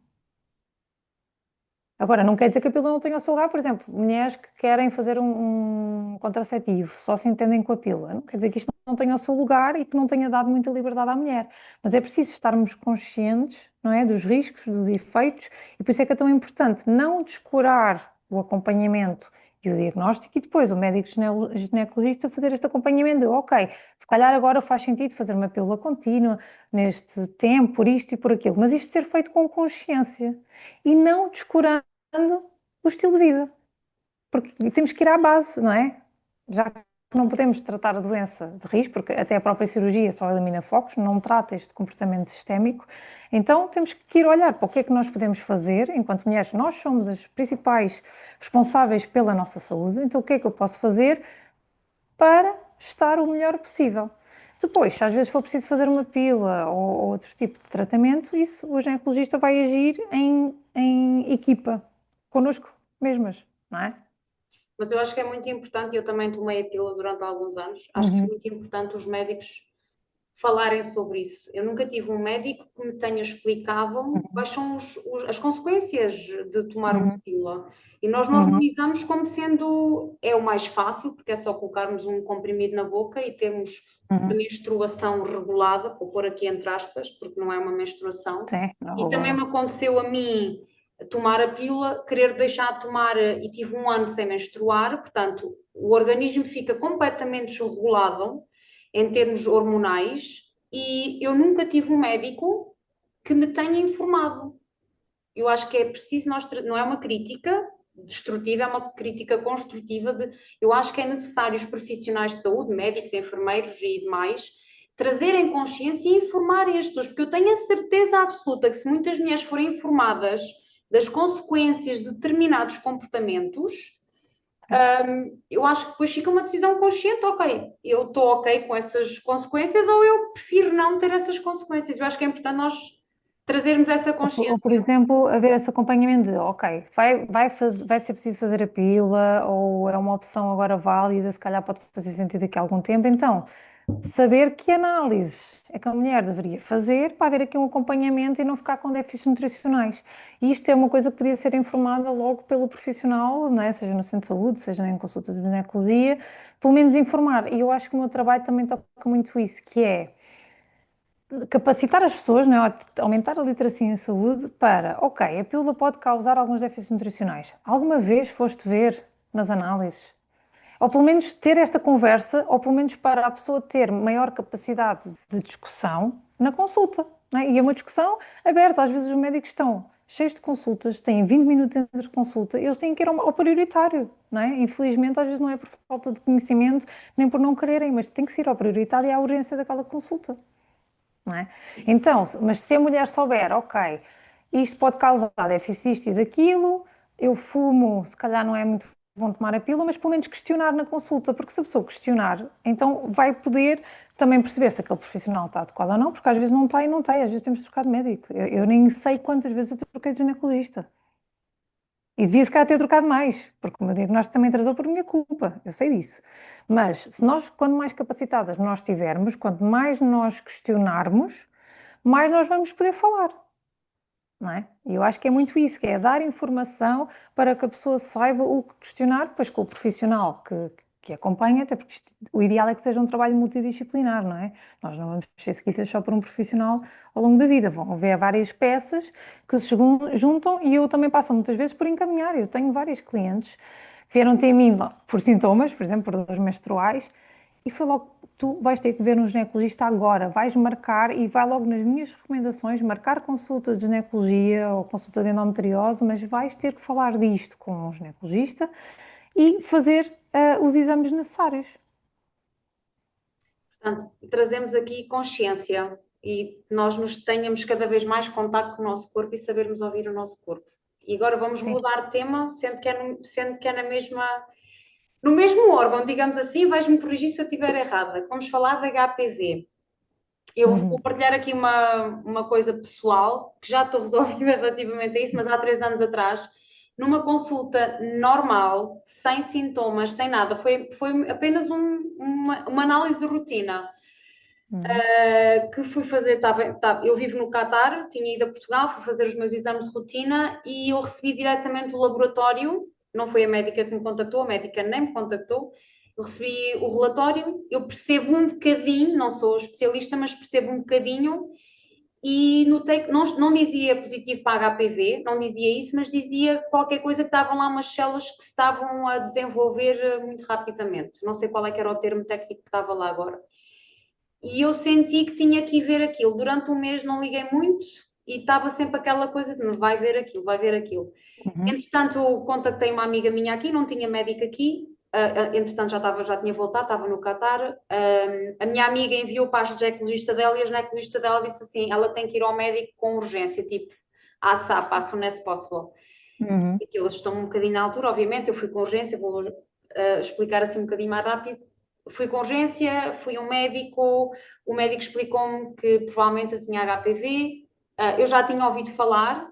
Agora, não quer dizer que a pílula não tenha o seu lugar, por exemplo, mulheres que querem fazer um contraceptivo, só se entendem com a pílula. Não quer dizer que isto não tenha o seu lugar e que não tenha dado muita liberdade à mulher. Mas é preciso estarmos conscientes, não é, dos riscos, dos efeitos, e por isso é que é tão importante não descurar o acompanhamento e o diagnóstico e depois o médico ginecologista fazer este acompanhamento de, ok, se calhar agora faz sentido fazer uma pílula contínua neste tempo, por isto e por aquilo, mas isto ser feito com consciência e não descurando o estilo de vida, porque temos que ir à base, não é? Já que não podemos tratar a doença de raiz, porque até a própria cirurgia só elimina focos, não trata este comportamento sistémico, então temos que ir olhar para o que é que nós podemos fazer, enquanto mulheres, nós somos as principais responsáveis pela nossa saúde, então o que é que eu posso fazer para estar o melhor possível? Depois, se às vezes for preciso fazer uma pílula ou outro tipo de tratamento, isso o ginecologista vai agir em equipa, connosco mesmas, não é? Mas eu acho que é muito importante, e eu também tomei a pílula durante alguns anos, acho que é muito importante os médicos falarem sobre isso. Eu nunca tive um médico que me tenha explicado quais são as consequências de tomar uma pílula. E nós normalizamos como sendo é o mais fácil, porque é só colocarmos um comprimido na boca e temos uma menstruação regulada, vou pôr aqui entre aspas, porque não é uma menstruação. Sim, E também me aconteceu a mim tomar a pílula, querer deixar de tomar, e tive um ano sem menstruar, portanto, o organismo fica completamente desregulado em termos hormonais e eu nunca tive um médico que me tenha informado. Eu acho que é preciso, não é uma crítica destrutiva, é uma crítica construtiva eu acho que é necessário os profissionais de saúde, médicos, enfermeiros e demais, trazerem consciência e informarem as pessoas, porque eu tenho a certeza absoluta que se muitas mulheres forem informadas das consequências de determinados comportamentos, eu acho que depois fica uma decisão consciente, ok, eu estou ok com essas consequências ou eu prefiro não ter essas consequências. Eu acho que é importante nós trazermos essa Ou, por consciência. exemplo, haver esse acompanhamento de, ok, vai ser preciso fazer a pílula, ou é uma opção agora válida, se calhar pode fazer sentido daqui a algum tempo. Então, saber que análises é que a mulher deveria fazer para haver aqui um acompanhamento e não ficar com déficits nutricionais. E isto é uma coisa que podia ser informada logo pelo profissional, não é? Seja no centro de saúde, seja em consulta de ginecologia, pelo menos informar. E eu acho que o meu trabalho também toca muito isso, que é capacitar as pessoas, não é? Aumentar a literacia em saúde para, ok, a pílula pode causar alguns déficits nutricionais. Alguma vez foste ver nas análises? Ou pelo menos ter esta conversa, ou pelo menos para a pessoa ter maior capacidade de discussão na consulta, não é? E é uma discussão aberta. Às vezes os médicos estão cheios de consultas, têm 20 minutos entre consulta, eles têm que ir ao prioritário, não é? Infelizmente, às vezes não é por falta de conhecimento, nem por não quererem, mas tem que ser ao prioritário e à urgência daquela consulta. Não é? Então, mas se a mulher souber, ok, isto pode causar déficit isto e daquilo, eu fumo, se calhar não é muito bom tomar a pílula, mas pelo menos questionar na consulta, porque se a pessoa questionar, então vai poder também perceber se aquele profissional está adequado ou não, porque às vezes não está e não tem, às vezes temos de trocar de médico. Eu nem sei quantas vezes eu troquei de ginecologista. E devia se calhar ter trocado mais, porque o meu diagnóstico também trazou por minha culpa, eu sei disso. Mas se nós, quanto mais capacitadas nós estivermos, quanto mais nós questionarmos, mais nós vamos poder falar, não é? E eu acho que é muito isso, que é dar informação para que a pessoa saiba o que questionar, depois com o profissional que acompanha, até porque o ideal é que seja um trabalho multidisciplinar, não é? Nós não vamos ser seguidas só por um profissional ao longo da vida, vão haver várias peças que se juntam e eu também passo muitas vezes por encaminhar. Eu tenho vários clientes que vieram ter a mim por sintomas, por exemplo, por dores menstruais, e foi logo tu vais ter que ver um ginecologista agora, vais marcar e vai logo nas minhas recomendações, marcar consulta de ginecologia ou consulta de endometriose, mas vais ter que falar disto com um ginecologista e fazer os exames necessários. Portanto, trazemos aqui consciência e nós nos tenhamos cada vez mais contacto com o nosso corpo e sabermos ouvir o nosso corpo. E agora vamos Sim. mudar de tema, sendo que é no mesmo órgão, digamos assim, vais-me corrigir se eu estiver errada. Vamos falar de HPV. Eu vou partilhar aqui uma coisa pessoal, que já estou resolvida relativamente a isso, mas há 3 anos atrás, numa consulta normal, sem sintomas, sem nada, foi apenas uma análise de rotina. Que fui fazer, eu vivo no Catar, tinha ido a Portugal, fui fazer os meus exames de rotina e eu recebi diretamente do laboratório, não foi a médica que me contactou, a médica nem me contactou, eu recebi o relatório, eu percebo um bocadinho, não sou especialista, mas percebo um bocadinho e notei que não dizia positivo para HPV, não dizia isso, mas dizia qualquer coisa que estavam lá umas células que se estavam a desenvolver muito rapidamente. Não sei qual é que era o termo técnico que estava lá agora. E eu senti que tinha que ir ver aquilo. Durante um mês não liguei muito e estava sempre aquela coisa de vai ver aquilo, vai ver aquilo. Entretanto, contactei uma amiga minha aqui, não tinha médico aqui, entretanto já tinha voltado, estava no Catar. A minha amiga enviou para a ginecologista dela e a ginecologista dela disse assim, ela tem que ir ao médico com urgência, tipo, ASAP, as soon as possible. Aquilo assustou-me um bocadinho na altura, obviamente, eu fui com urgência, vou explicar assim um bocadinho mais rápido. Fui com urgência, fui a um médico, o médico explicou-me que provavelmente eu tinha HPV, eu já tinha ouvido falar,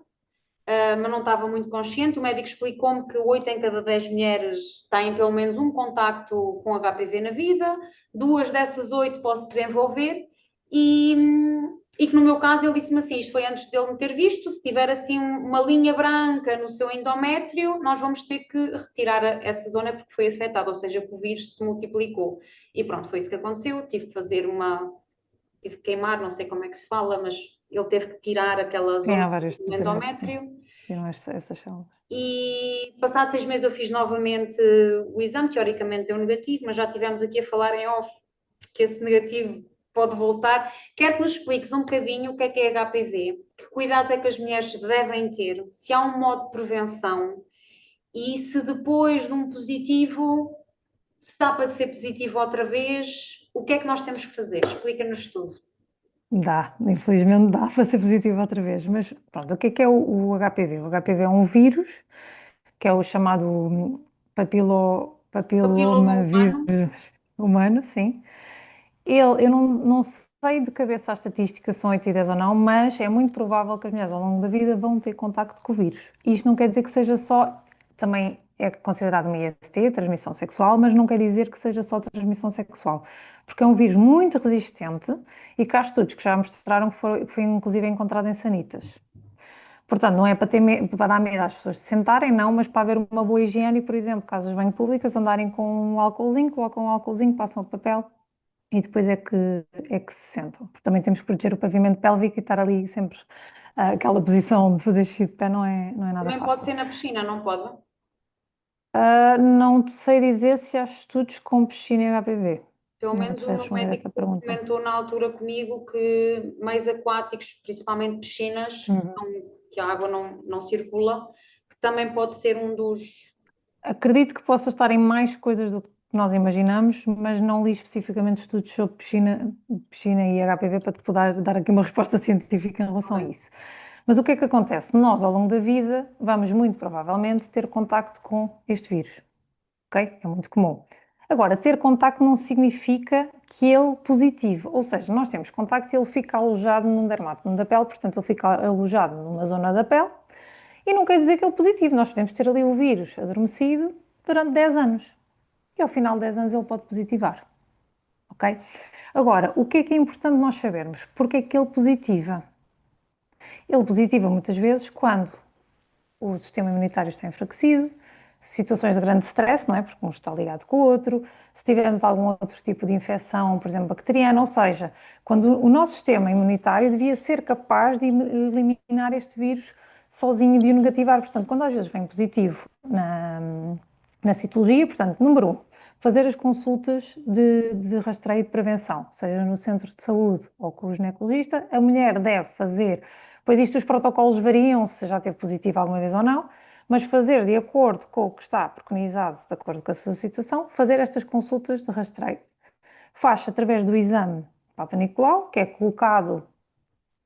mas não estava muito consciente. O médico explicou-me que 8 em cada 10 mulheres têm pelo menos um contacto com HPV na vida, 2 dessas 8 posso desenvolver, e que no meu caso ele disse-me assim, isto foi antes dele me ter visto, se tiver assim uma linha branca no seu endométrio, nós vamos ter que retirar essa zona porque foi afetada, ou seja, que o vírus se multiplicou. E pronto, foi isso que aconteceu, tive que queimar, não sei como é que se fala, mas ele teve que tirar aquela Sim, há zona vários do tratamentos, sim. endométrio. Tiram essas células. E passado 6 meses eu fiz novamente o exame, teoricamente deu negativo, mas já tivemos aqui a falar em off que esse negativo pode voltar. Quero que nos expliques um bocadinho o que é HPV, que cuidados é que as mulheres devem ter, se há um modo de prevenção e se depois de um positivo, se dá para ser positivo outra vez, o que é que nós temos que fazer? Explica-nos tudo. Dá, infelizmente dá para ser positivo outra vez, mas pronto, o que é o HPV? O HPV é um vírus, que é o chamado Papiloma papiloma humano. vírus humano, sim. Eu não sei de cabeça a estatística, são 8 e 10 ou não, mas é muito provável que as mulheres ao longo da vida vão ter contacto com o vírus. Isto não quer dizer que seja só, também é considerado uma IST, transmissão sexual, mas não quer dizer que seja só transmissão sexual, porque é um vírus muito resistente e que há estudos que já mostraram que foi inclusive encontrado em sanitas. Portanto, não é para dar medo às pessoas de sentarem, não, mas para haver uma boa higiene, por exemplo, casas bem públicas, andarem com um álcoolzinho, colocam um álcoolzinho, passam o papel e depois é que se sentam. Porque também temos que proteger o pavimento pélvico e estar ali sempre aquela posição de fazer xixi de pé não é nada Também fácil. pode ser na piscina, não pode? Não sei dizer se há estudos com piscina e HPV. Pelo Não menos te o sei meu responder essa médico pergunta. comentou na altura comigo que meios aquáticos, principalmente piscinas, que a água não circula, que também pode ser um dos. Acredito que possa estar em mais coisas do que nós imaginamos, mas não li especificamente estudos sobre piscina e HPV para te poder dar aqui uma resposta científica em relação a isso. Mas o que é que acontece? Nós, ao longo da vida, vamos muito provavelmente ter contacto com este vírus, ok? É muito comum. Agora, ter contacto não significa que ele positivo, ou seja, nós temos contacto e ele fica alojado num dermatomo da pele, portanto ele fica alojado numa zona da pele, e não quer dizer que ele é positivo, nós podemos ter ali o vírus adormecido durante 10 anos. E ao final de 10 anos ele pode positivar. Ok? Agora, o que é importante nós sabermos? Porque é que ele positiva? Ele positiva muitas vezes quando o sistema imunitário está enfraquecido, situações de grande stress, não é? Porque um está ligado com o outro, se tivermos algum outro tipo de infecção, por exemplo, bacteriana, ou seja, quando o nosso sistema imunitário devia ser capaz de eliminar este vírus sozinho e de o negativar. Portanto, quando às vezes vem positivo na citologia, portanto, número 1, fazer as consultas de rastreio de prevenção, seja no centro de saúde ou com o ginecologista. A mulher deve fazer, pois isto os protocolos variam, se já teve positivo alguma vez ou não, mas fazer de acordo com o que está preconizado, de acordo com a sua situação, fazer estas consultas de rastreio. Faz através do exame Papa Nicolau, que é colocado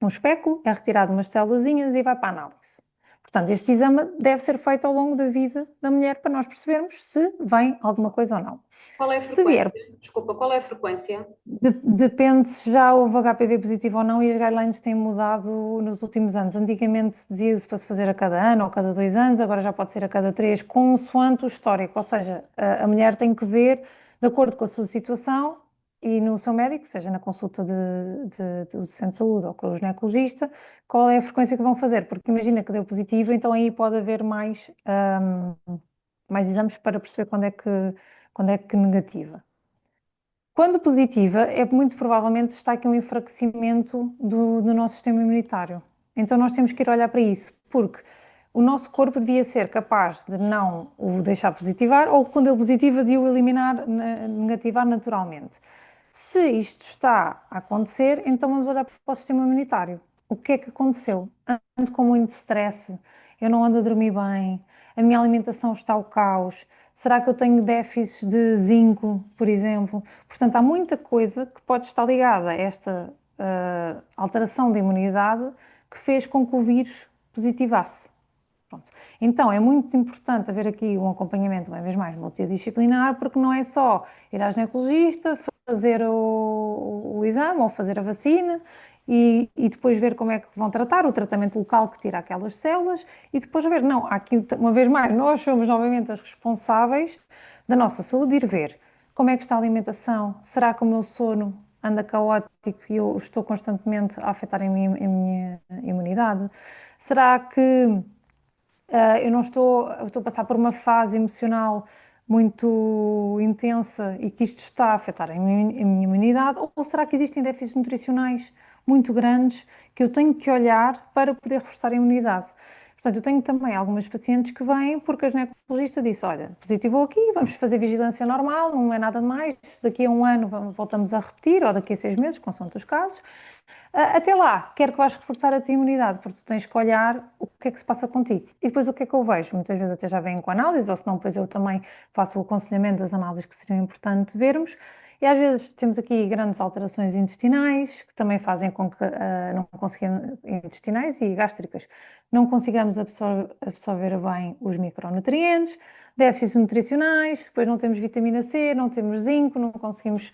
um espéculo, é retirado umas célulazinhas e vai para a análise. Portanto, este exame deve ser feito ao longo da vida da mulher para nós percebermos se vem alguma coisa ou não. Qual é a Se frequência? vier, Desculpa, qual é a frequência? depende se já houve HPV positivo ou não, e as guidelines têm mudado nos últimos anos. Antigamente dizia-se para se fazer a cada ano ou cada 2 anos, agora já pode ser a cada 3, consoante o histórico. Ou seja, a mulher tem que ver, de acordo com a sua situação e no seu médico, seja na consulta do centro de saúde ou com o ginecologista, qual é a frequência que vão fazer. Porque imagina que deu positivo, então aí pode haver mais exames para perceber quando é que negativa. Quando positiva, é muito provavelmente está aqui um enfraquecimento do nosso sistema imunitário. Então nós temos que ir olhar para isso, porque o nosso corpo devia ser capaz de não o deixar positivar, ou quando ele positiva, de o eliminar, negativar naturalmente. Se isto está a acontecer, então vamos olhar para o sistema imunitário. O que é que aconteceu? Ando com muito stress, eu não ando a dormir bem, a minha alimentação está ao caos. Será que eu tenho déficits de zinco, por exemplo? Portanto, há muita coisa que pode estar ligada a esta alteração de imunidade que fez com que o vírus positivasse. Pronto. Então, é muito importante haver aqui um acompanhamento, uma vez mais, multidisciplinar, porque não é só ir à ginecologista, fazer o exame ou fazer a vacina e depois ver como é que vão tratar o tratamento local que tira aquelas células e depois ver, não, aqui, uma vez mais, nós somos novamente as responsáveis da nossa saúde, ir ver como é que está a alimentação, será que o meu sono anda caótico e eu estou constantemente a afetar a minha imunidade? Será que eu não estou a passar por uma fase emocional muito intensa e que isto está a afetar a minha imunidade? Ou será que existem déficits nutricionais muito grandes que eu tenho que olhar para poder reforçar a imunidade? Portanto, eu tenho também algumas pacientes que vêm porque a ginecologista disse, olha, positivou aqui, vamos fazer vigilância normal, não é nada de mais, daqui a um ano voltamos a repetir, ou daqui a 6 meses, consoante os casos. Até lá, quero que vais reforçar a tua imunidade, porque tu tens que olhar o que é que se passa contigo. E depois o que é que eu vejo? Muitas vezes até já vêm com análise, ou se não, depois eu também faço o aconselhamento das análises que seriam importante vermos. E às vezes temos aqui grandes alterações intestinais, que também fazem com que não consigamos, intestinais e gástricas, não consigamos absorver bem os micronutrientes, déficits nutricionais, depois não temos vitamina C, não temos zinco, não conseguimos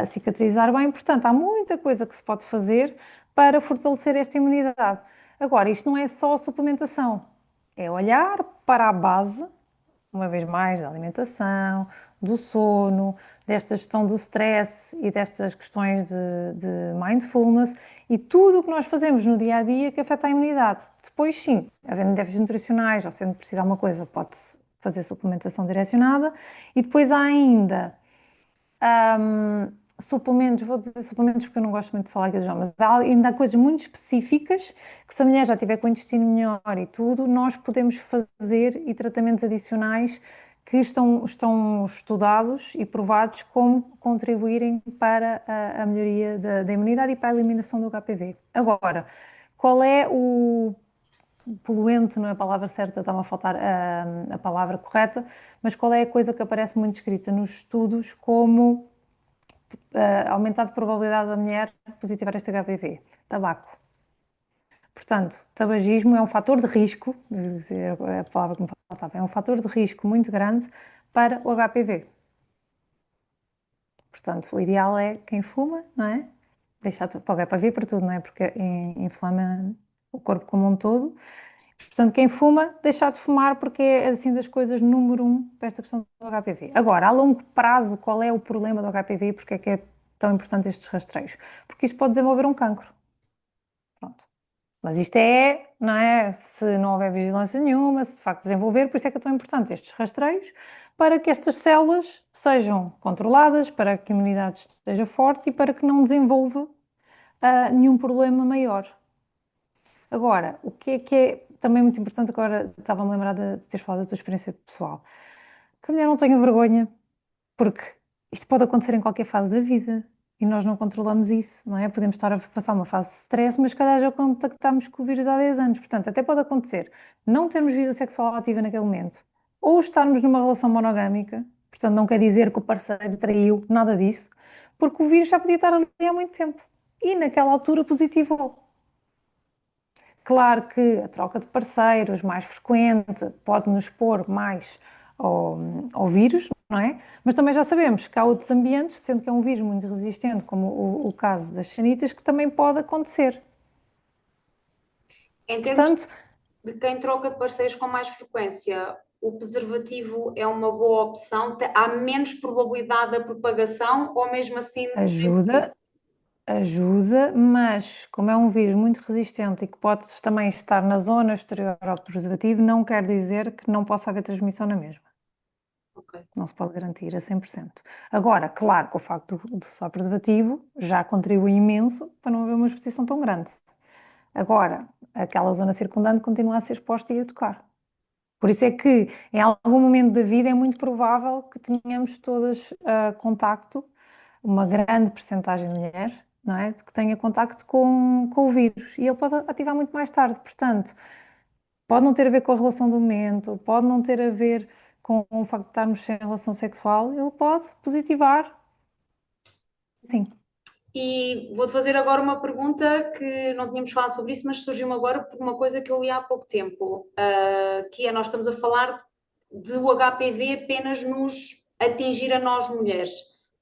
cicatrizar bem. Portanto, há muita coisa que se pode fazer para fortalecer esta imunidade. Agora, isto não é só suplementação, é olhar para a base, uma vez mais, da alimentação, do sono, desta gestão do stress e destas questões de mindfulness e tudo o que nós fazemos no dia a dia que afeta a imunidade. Depois, sim, havendo déficits nutricionais ou sendo preciso alguma coisa, pode-se fazer suplementação direcionada. E depois há ainda suplementos, vou dizer suplementos porque eu não gosto muito de falar aqui dos nomes, mas há ainda coisas muito específicas que, se a mulher já tiver com o intestino melhor e tudo, nós podemos fazer, e tratamentos adicionais que estão estudados e provados como contribuírem para a melhoria da imunidade e para a eliminação do HPV. Agora, qual é o poluente, não é a palavra certa, está-me a faltar a palavra correta, mas qual é a coisa que aparece muito escrita nos estudos como aumentar a probabilidade da mulher positivar este HPV? Tabaco. Portanto, tabagismo é um fator de risco, é a palavra que me faltava, é um fator de risco muito grande para o HPV. Portanto, o ideal é quem fuma, não é? Deixar para o HPV para tudo, não é? Porque inflama o corpo como um todo. Portanto, quem fuma, deixar de fumar, porque é assim das coisas número 1 para esta questão do HPV. Agora, a longo prazo, qual é o problema do HPV e porque é que é tão importante estes rastreios? Porque isto pode desenvolver um cancro. Pronto. Mas isto não é, se não houver vigilância nenhuma, se de facto desenvolver, por isso é que é tão importante estes rastreios, para que estas células sejam controladas, para que a imunidade esteja forte e para que não desenvolva nenhum problema maior. Agora, o que é também muito importante, agora estava-me a lembrar de teres falado da tua experiência pessoal, que a mulher não tenha vergonha Porque isto pode acontecer em qualquer fase da vida e nós não controlamos isso, não é? Podemos estar a passar uma fase de stress, mas se calhar já contactámos com o vírus há 10 anos. Portanto, até pode acontecer não termos vida sexual ativa naquele momento ou estarmos numa relação monogâmica. Portanto, não quer dizer que o parceiro traiu, nada disso, porque o vírus já podia estar ali há muito tempo e naquela altura positivou. Claro que a troca de parceiros mais frequente pode nos expor mais ao vírus, não é? Mas também já sabemos que há outros ambientes, sendo que é um vírus muito resistente, como o caso das sanitas, que também pode acontecer. Em termos Portanto, de quem troca de parceiros com mais frequência, o preservativo é uma boa opção? Há menos probabilidade da propagação ou mesmo assim ajuda, ajuda, mas como é um vírus muito resistente e que pode também estar na zona exterior ao preservativo, não quer dizer que não possa haver transmissão na mesma. Ok. Não se pode garantir a 100%. Agora, claro que o facto de usar preservativo já contribui imenso para não haver uma exposição tão grande. Agora, aquela zona circundante continua a ser exposta e a tocar. Por isso é que, em algum momento da vida, é muito provável que tenhamos todas contacto, uma grande percentagem de mulheres, não é? Que tenha contacto com o vírus. E ele pode ativar muito mais tarde. Portanto, pode não ter a ver com a relação do momento, pode não ter a ver com o facto de estarmos sem relação sexual, ele pode positivar, sim. E vou-te fazer agora uma pergunta que não tínhamos falado sobre isso, mas surgiu-me agora por uma coisa que eu li há pouco tempo, que é nós estamos a falar de o HPV apenas nos atingir a nós mulheres.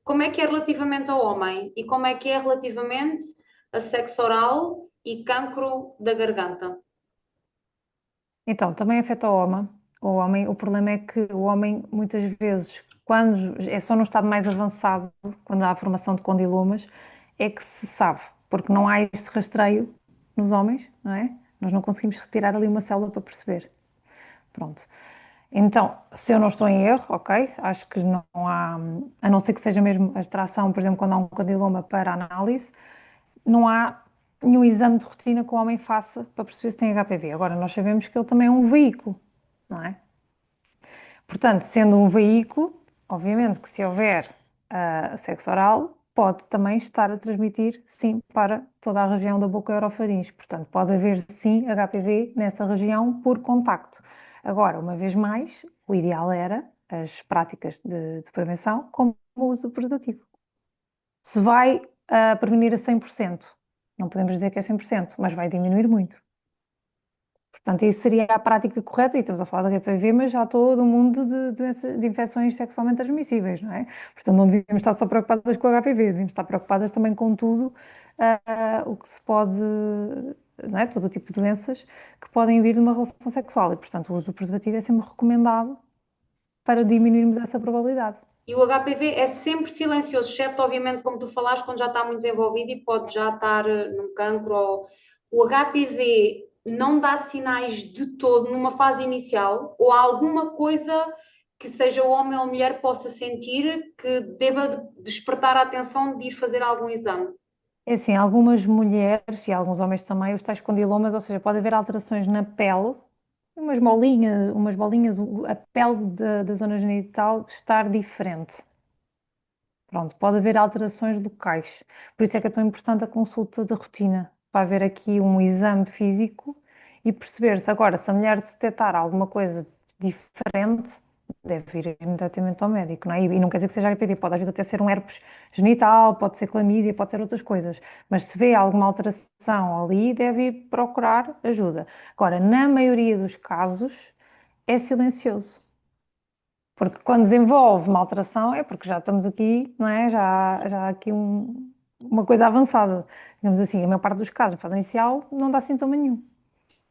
Como é que é relativamente ao homem e como é que é relativamente a sexo oral e cancro da garganta? Então, também afeta o homem. O problema é que o homem, muitas vezes, quando é só num estado mais avançado, quando há a formação de condilomas, é que se sabe, porque não há este rastreio nos homens, não é? Nós não conseguimos retirar ali uma célula para perceber. Pronto. Então, se eu não estou em erro, ok, acho que não há, a não ser que seja mesmo a extração, por exemplo, quando há um condiloma para análise, não há nenhum exame de rotina que o homem faça para perceber se tem HPV. Agora, nós sabemos que ele também é um veículo, não é? Portanto, sendo um veículo, obviamente que se houver sexo oral, pode também estar a transmitir, sim, para toda a região da boca e orofaringe. Portanto, pode haver, sim, HPV nessa região por contacto. Agora, uma vez mais, o ideal era as práticas de prevenção como o uso do preservativo. Se vai prevenir a 100%, não podemos dizer que é 100%, mas vai diminuir muito. Portanto, isso seria a prática correta, e estamos a falar de HPV, mas já todo o mundo de doenças, de infecções sexualmente transmissíveis, não é? Portanto, não devíamos estar só preocupadas com o HPV, devíamos estar preocupadas também com tudo o que se pode, não é? Todo o tipo de doenças que podem vir de uma relação sexual, e portanto o uso do preservativo é sempre recomendado para diminuirmos essa probabilidade. E o HPV é sempre silencioso, exceto, obviamente, como tu falaste, quando já está muito desenvolvido e pode já estar num cancro. O HPV não dá sinais de todo numa fase inicial, ou há alguma coisa que seja homem ou mulher possa sentir que deva despertar a atenção de ir fazer algum exame? É assim, algumas mulheres e alguns homens também, os tais condilomas, ou seja, pode haver alterações na pele, umas bolinhas, a pele da zona genital estar diferente. Pronto, pode haver alterações locais. Por isso é que é tão importante a consulta de rotina, para haver aqui um exame físico e perceber-se. Agora, se a mulher detectar alguma coisa diferente, deve ir imediatamente ao médico, não é? E não quer dizer que seja HPV, pode às vezes até ser um herpes genital, pode ser clamídia, pode ser outras coisas. Mas se vê alguma alteração ali, deve ir procurar ajuda. Agora, na maioria dos casos, é silencioso. Porque quando desenvolve uma alteração é porque já estamos aqui, não é? Já há aqui uma coisa avançada. Digamos assim, a maior parte dos casos, na fase inicial, não dá sintoma nenhum.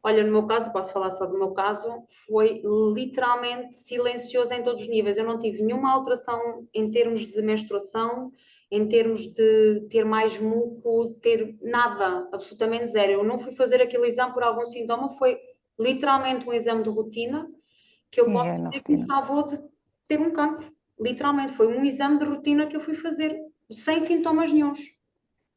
Olha, no meu caso, posso falar só do meu caso, foi literalmente silencioso em todos os níveis. Eu não tive nenhuma alteração em termos de menstruação, em termos de ter mais muco, ter nada, absolutamente zero. Eu não fui fazer aquele exame por algum sintoma, foi literalmente um exame de rotina que eu E posso é na dizer que me rotina. salvou de ter um cancro. Literalmente, foi um exame de rotina que eu fui fazer, sem sintomas nenhuns.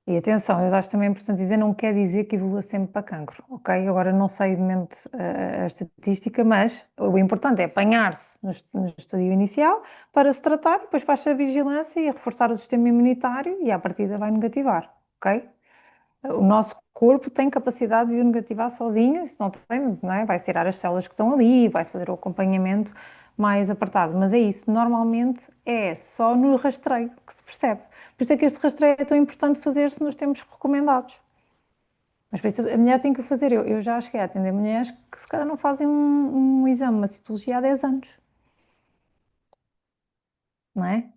E atenção, eu acho também importante dizer, não quer dizer que evolua sempre para cancro, ok? Agora não sei de mente a estatística, mas o importante é apanhar-se no estadio inicial para se tratar, depois faz-se a vigilância e a reforçar o sistema imunitário e à partida vai negativar, ok? O nosso corpo tem capacidade de o negativar sozinho, isso não tem, não é? Vai tirar as células que estão ali, vai fazer o acompanhamento mais apertado, mas é isso, normalmente é só no rastreio que se percebe. Por isso é que este rastreio é tão importante fazer-se nos tempos recomendados. Mas por isso a mulher tem que o fazer. Eu já cheguei a atender mulheres que se calhar não fazem um exame, uma citologia há 10 anos, não é?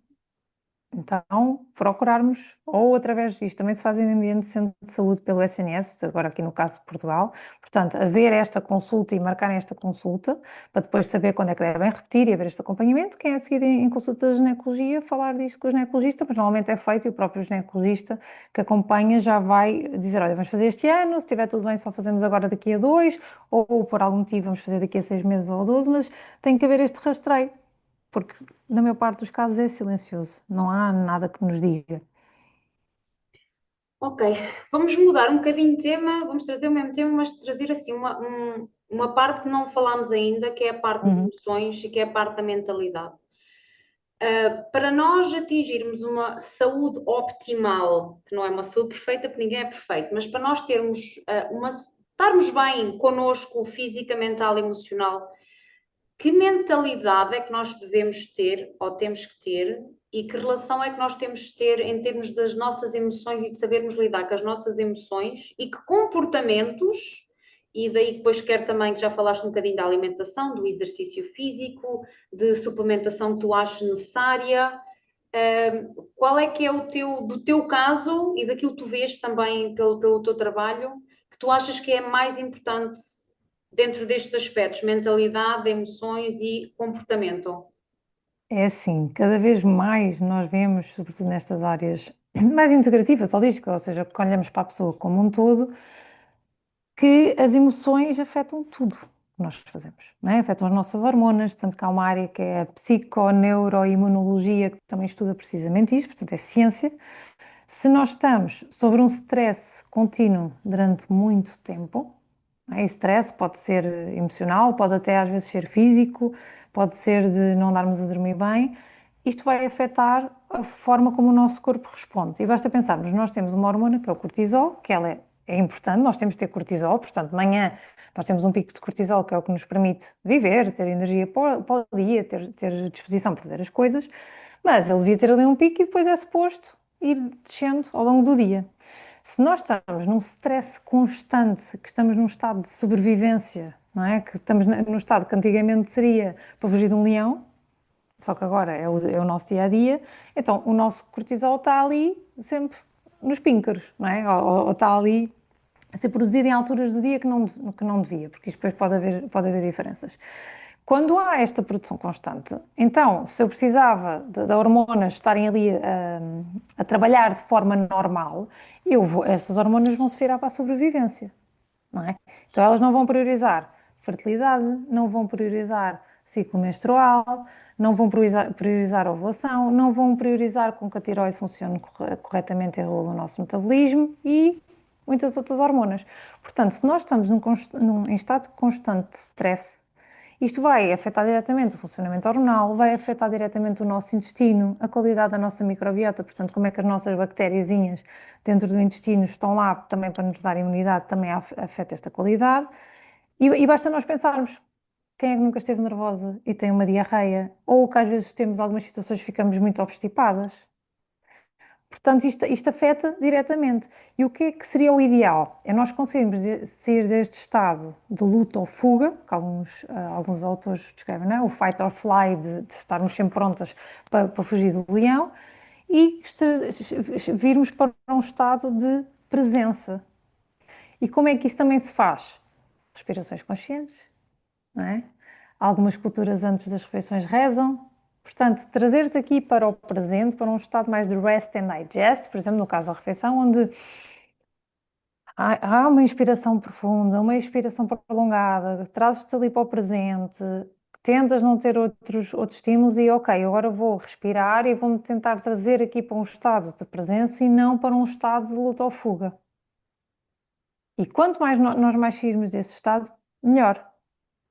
Então, procurarmos, ou através disto, também se faz em ambiente de centro de saúde pelo SNS, agora aqui no caso de Portugal, portanto, haver esta consulta e marcar esta consulta, para depois saber quando é que devem repetir e haver este acompanhamento, quem é seguido em consulta de ginecologia, falar disto com o ginecologista, mas normalmente é feito e o próprio ginecologista que acompanha já vai dizer, olha, vamos fazer este ano, se estiver tudo bem só fazemos agora daqui a 2, ou por algum motivo vamos fazer daqui a 6 meses ou 12, mas tem que haver este rastreio porque na maior parte dos casos é silencioso, não há nada que nos diga. Ok, vamos mudar um bocadinho de tema, vamos trazer o mesmo tema, mas trazer assim uma parte que não falámos ainda, que é a parte das Uhum. emoções e que é a parte da mentalidade. Para nós atingirmos uma saúde optimal, que não é uma saúde perfeita, porque ninguém é perfeito, mas para nós termos estarmos bem connosco, física, mental, emocional, que mentalidade é que nós devemos ter ou temos que ter e que relação é que nós temos de ter em termos das nossas emoções e de sabermos lidar com as nossas emoções e que comportamentos, e daí depois quero também que já falaste um bocadinho da alimentação, do exercício físico, de suplementação que tu achas necessária. Qual é que é do teu caso e daquilo que tu vês também pelo teu trabalho, que tu achas que é mais importante dentro destes aspectos, mentalidade, emoções e comportamento? É assim, cada vez mais nós vemos, sobretudo nestas áreas mais integrativas, holísticas, ou seja, que olhamos para a pessoa como um todo, que as emoções afetam tudo que nós fazemos, não é? Afetam as nossas hormonas, tanto que há uma área que é a psiconeuroimunologia, que também estuda precisamente isto, portanto é ciência. Se nós estamos sobre um stress contínuo durante muito tempo, e stress pode ser emocional, pode até às vezes ser físico, pode ser de não darmos a dormir bem. Isto vai afetar a forma como o nosso corpo responde. E basta pensarmos, nós temos uma hormona que é o cortisol, que ela é importante, nós temos de ter cortisol, portanto, de manhã nós temos um pico de cortisol que é o que nos permite viver, ter energia para o dia, ter disposição para fazer as coisas, mas ele devia ter ali um pico e depois é suposto ir descendo ao longo do dia. Se nós estamos num stress constante, que estamos num estado de sobrevivência, não é? Que estamos num estado que antigamente seria para fugir de um leão, só que agora é o nosso dia a dia, então o nosso cortisol está ali sempre nos píncaros, não é? Ou está ali a ser produzido em alturas do dia que não devia, porque isto depois pode haver diferenças. Quando há esta produção constante, então, se eu precisava de hormonas estarem ali a trabalhar de forma normal, essas hormonas vão se virar para a sobrevivência, não é? Então, elas não vão priorizar fertilidade, não vão priorizar ciclo menstrual, não vão priorizar ovulação, não vão priorizar com que a tireoide funcione corretamente e regule o nosso metabolismo e muitas outras hormonas. Portanto, se nós estamos em estado constante de stress, isto vai afetar diretamente o funcionamento hormonal, vai afetar diretamente o nosso intestino, a qualidade da nossa microbiota, portanto, como é que as nossas bactériazinhas dentro do intestino estão lá também para nos dar imunidade, também afeta esta qualidade. E basta nós pensarmos, quem é que nunca esteve nervosa e tem uma diarreia? Ou que às vezes temos algumas situações que ficamos muito obstipadas. Portanto, isto afeta diretamente. E o que é que seria o ideal? É nós conseguirmos sair deste estado de luta ou fuga, que alguns autores descrevem, não é? O fight or fly, de estarmos sempre prontas para fugir do leão, e virmos para um estado de presença. E como é que isso também se faz? Respirações conscientes, não é? Algumas culturas antes das refeições rezam. Portanto, trazer-te aqui para o presente, para um estado mais de rest and digest, por exemplo, no caso da refeição, onde há uma inspiração profunda, uma expiração prolongada, trazes-te ali para o presente, tentas não ter outros estímulos e ok, agora vou respirar e vou-me tentar trazer aqui para um estado de presença e não para um estado de luta ou fuga. E quanto mais nós mais sairmos desse estado, melhor,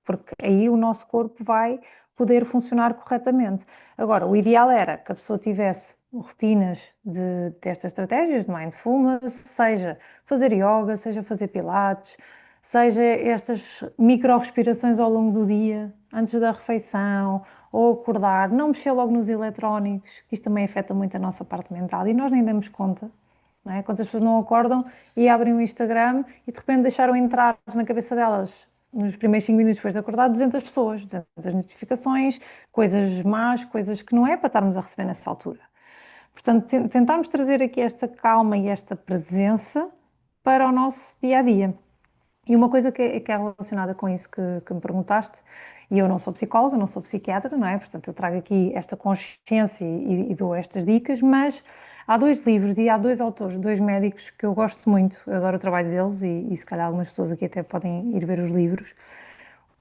porque aí o nosso corpo vai poder funcionar corretamente. Agora, o ideal era que a pessoa tivesse rotinas destas estratégias de mindfulness, seja fazer yoga, seja fazer pilates, seja estas micro-respirações ao longo do dia, antes da refeição, ou acordar, não mexer logo nos eletrónicos, que isto também afeta muito a nossa parte mental e nós nem damos conta. Não é? Quantas pessoas não acordam e abrem o Instagram e de repente deixaram entrar na cabeça delas, nos primeiros 5 minutos depois de acordar, 200 pessoas, 200 notificações, coisas más, coisas que não é para estarmos a receber nessa altura. Portanto, tentarmos trazer aqui esta calma e esta presença para o nosso dia a dia. E uma coisa que é relacionada com isso que me perguntaste, e eu não sou psicóloga, não sou psiquiatra, não é? Portanto, eu trago aqui esta consciência e dou estas dicas, mas há 2 livros e há 2 autores, 2 médicos que eu gosto muito, eu adoro o trabalho deles e se calhar algumas pessoas aqui até podem ir ver os livros.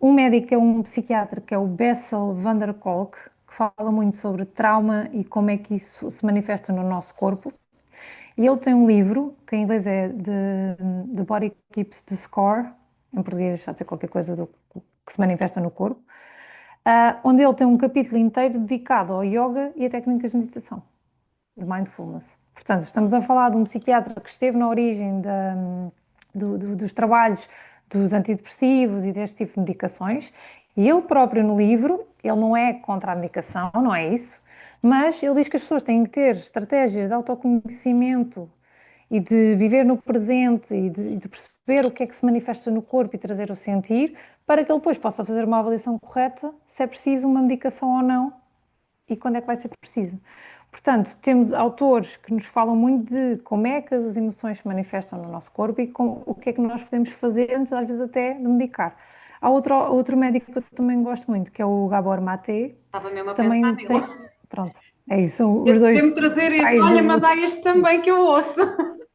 Um médico é um psiquiatra que é o Bessel van der Kolk, que fala muito sobre trauma e como é que isso se manifesta no nosso corpo. E ele tem um livro, que em inglês é The Body Keeps the Score, em português há de ser qualquer coisa que se manifesta no corpo, onde ele tem um capítulo inteiro dedicado ao yoga e a técnicas de meditação, de mindfulness. Portanto, estamos a falar de um psiquiatra que esteve na origem dos trabalhos dos antidepressivos e deste tipo de medicações, e ele próprio no livro, ele não é contra a medicação, não é isso, mas ele diz que as pessoas têm que ter estratégias de autoconhecimento e de viver no presente e de perceber o que é que se manifesta no corpo e trazer o sentir, para que ele depois possa fazer uma avaliação correta se é preciso uma medicação ou não e quando é que vai ser preciso. Portanto, temos autores que nos falam muito de como é que as emoções se manifestam no nosso corpo e o que é que nós podemos fazer antes, às vezes, até de medicar. Há outro médico que eu também gosto muito, que é o Gabor Maté, Estava mesmo que a pensar também nele. tem. Pronto, é isso, são os Esse dois devia-me trazer esse. pais Olha, do. mas há este também que eu ouço.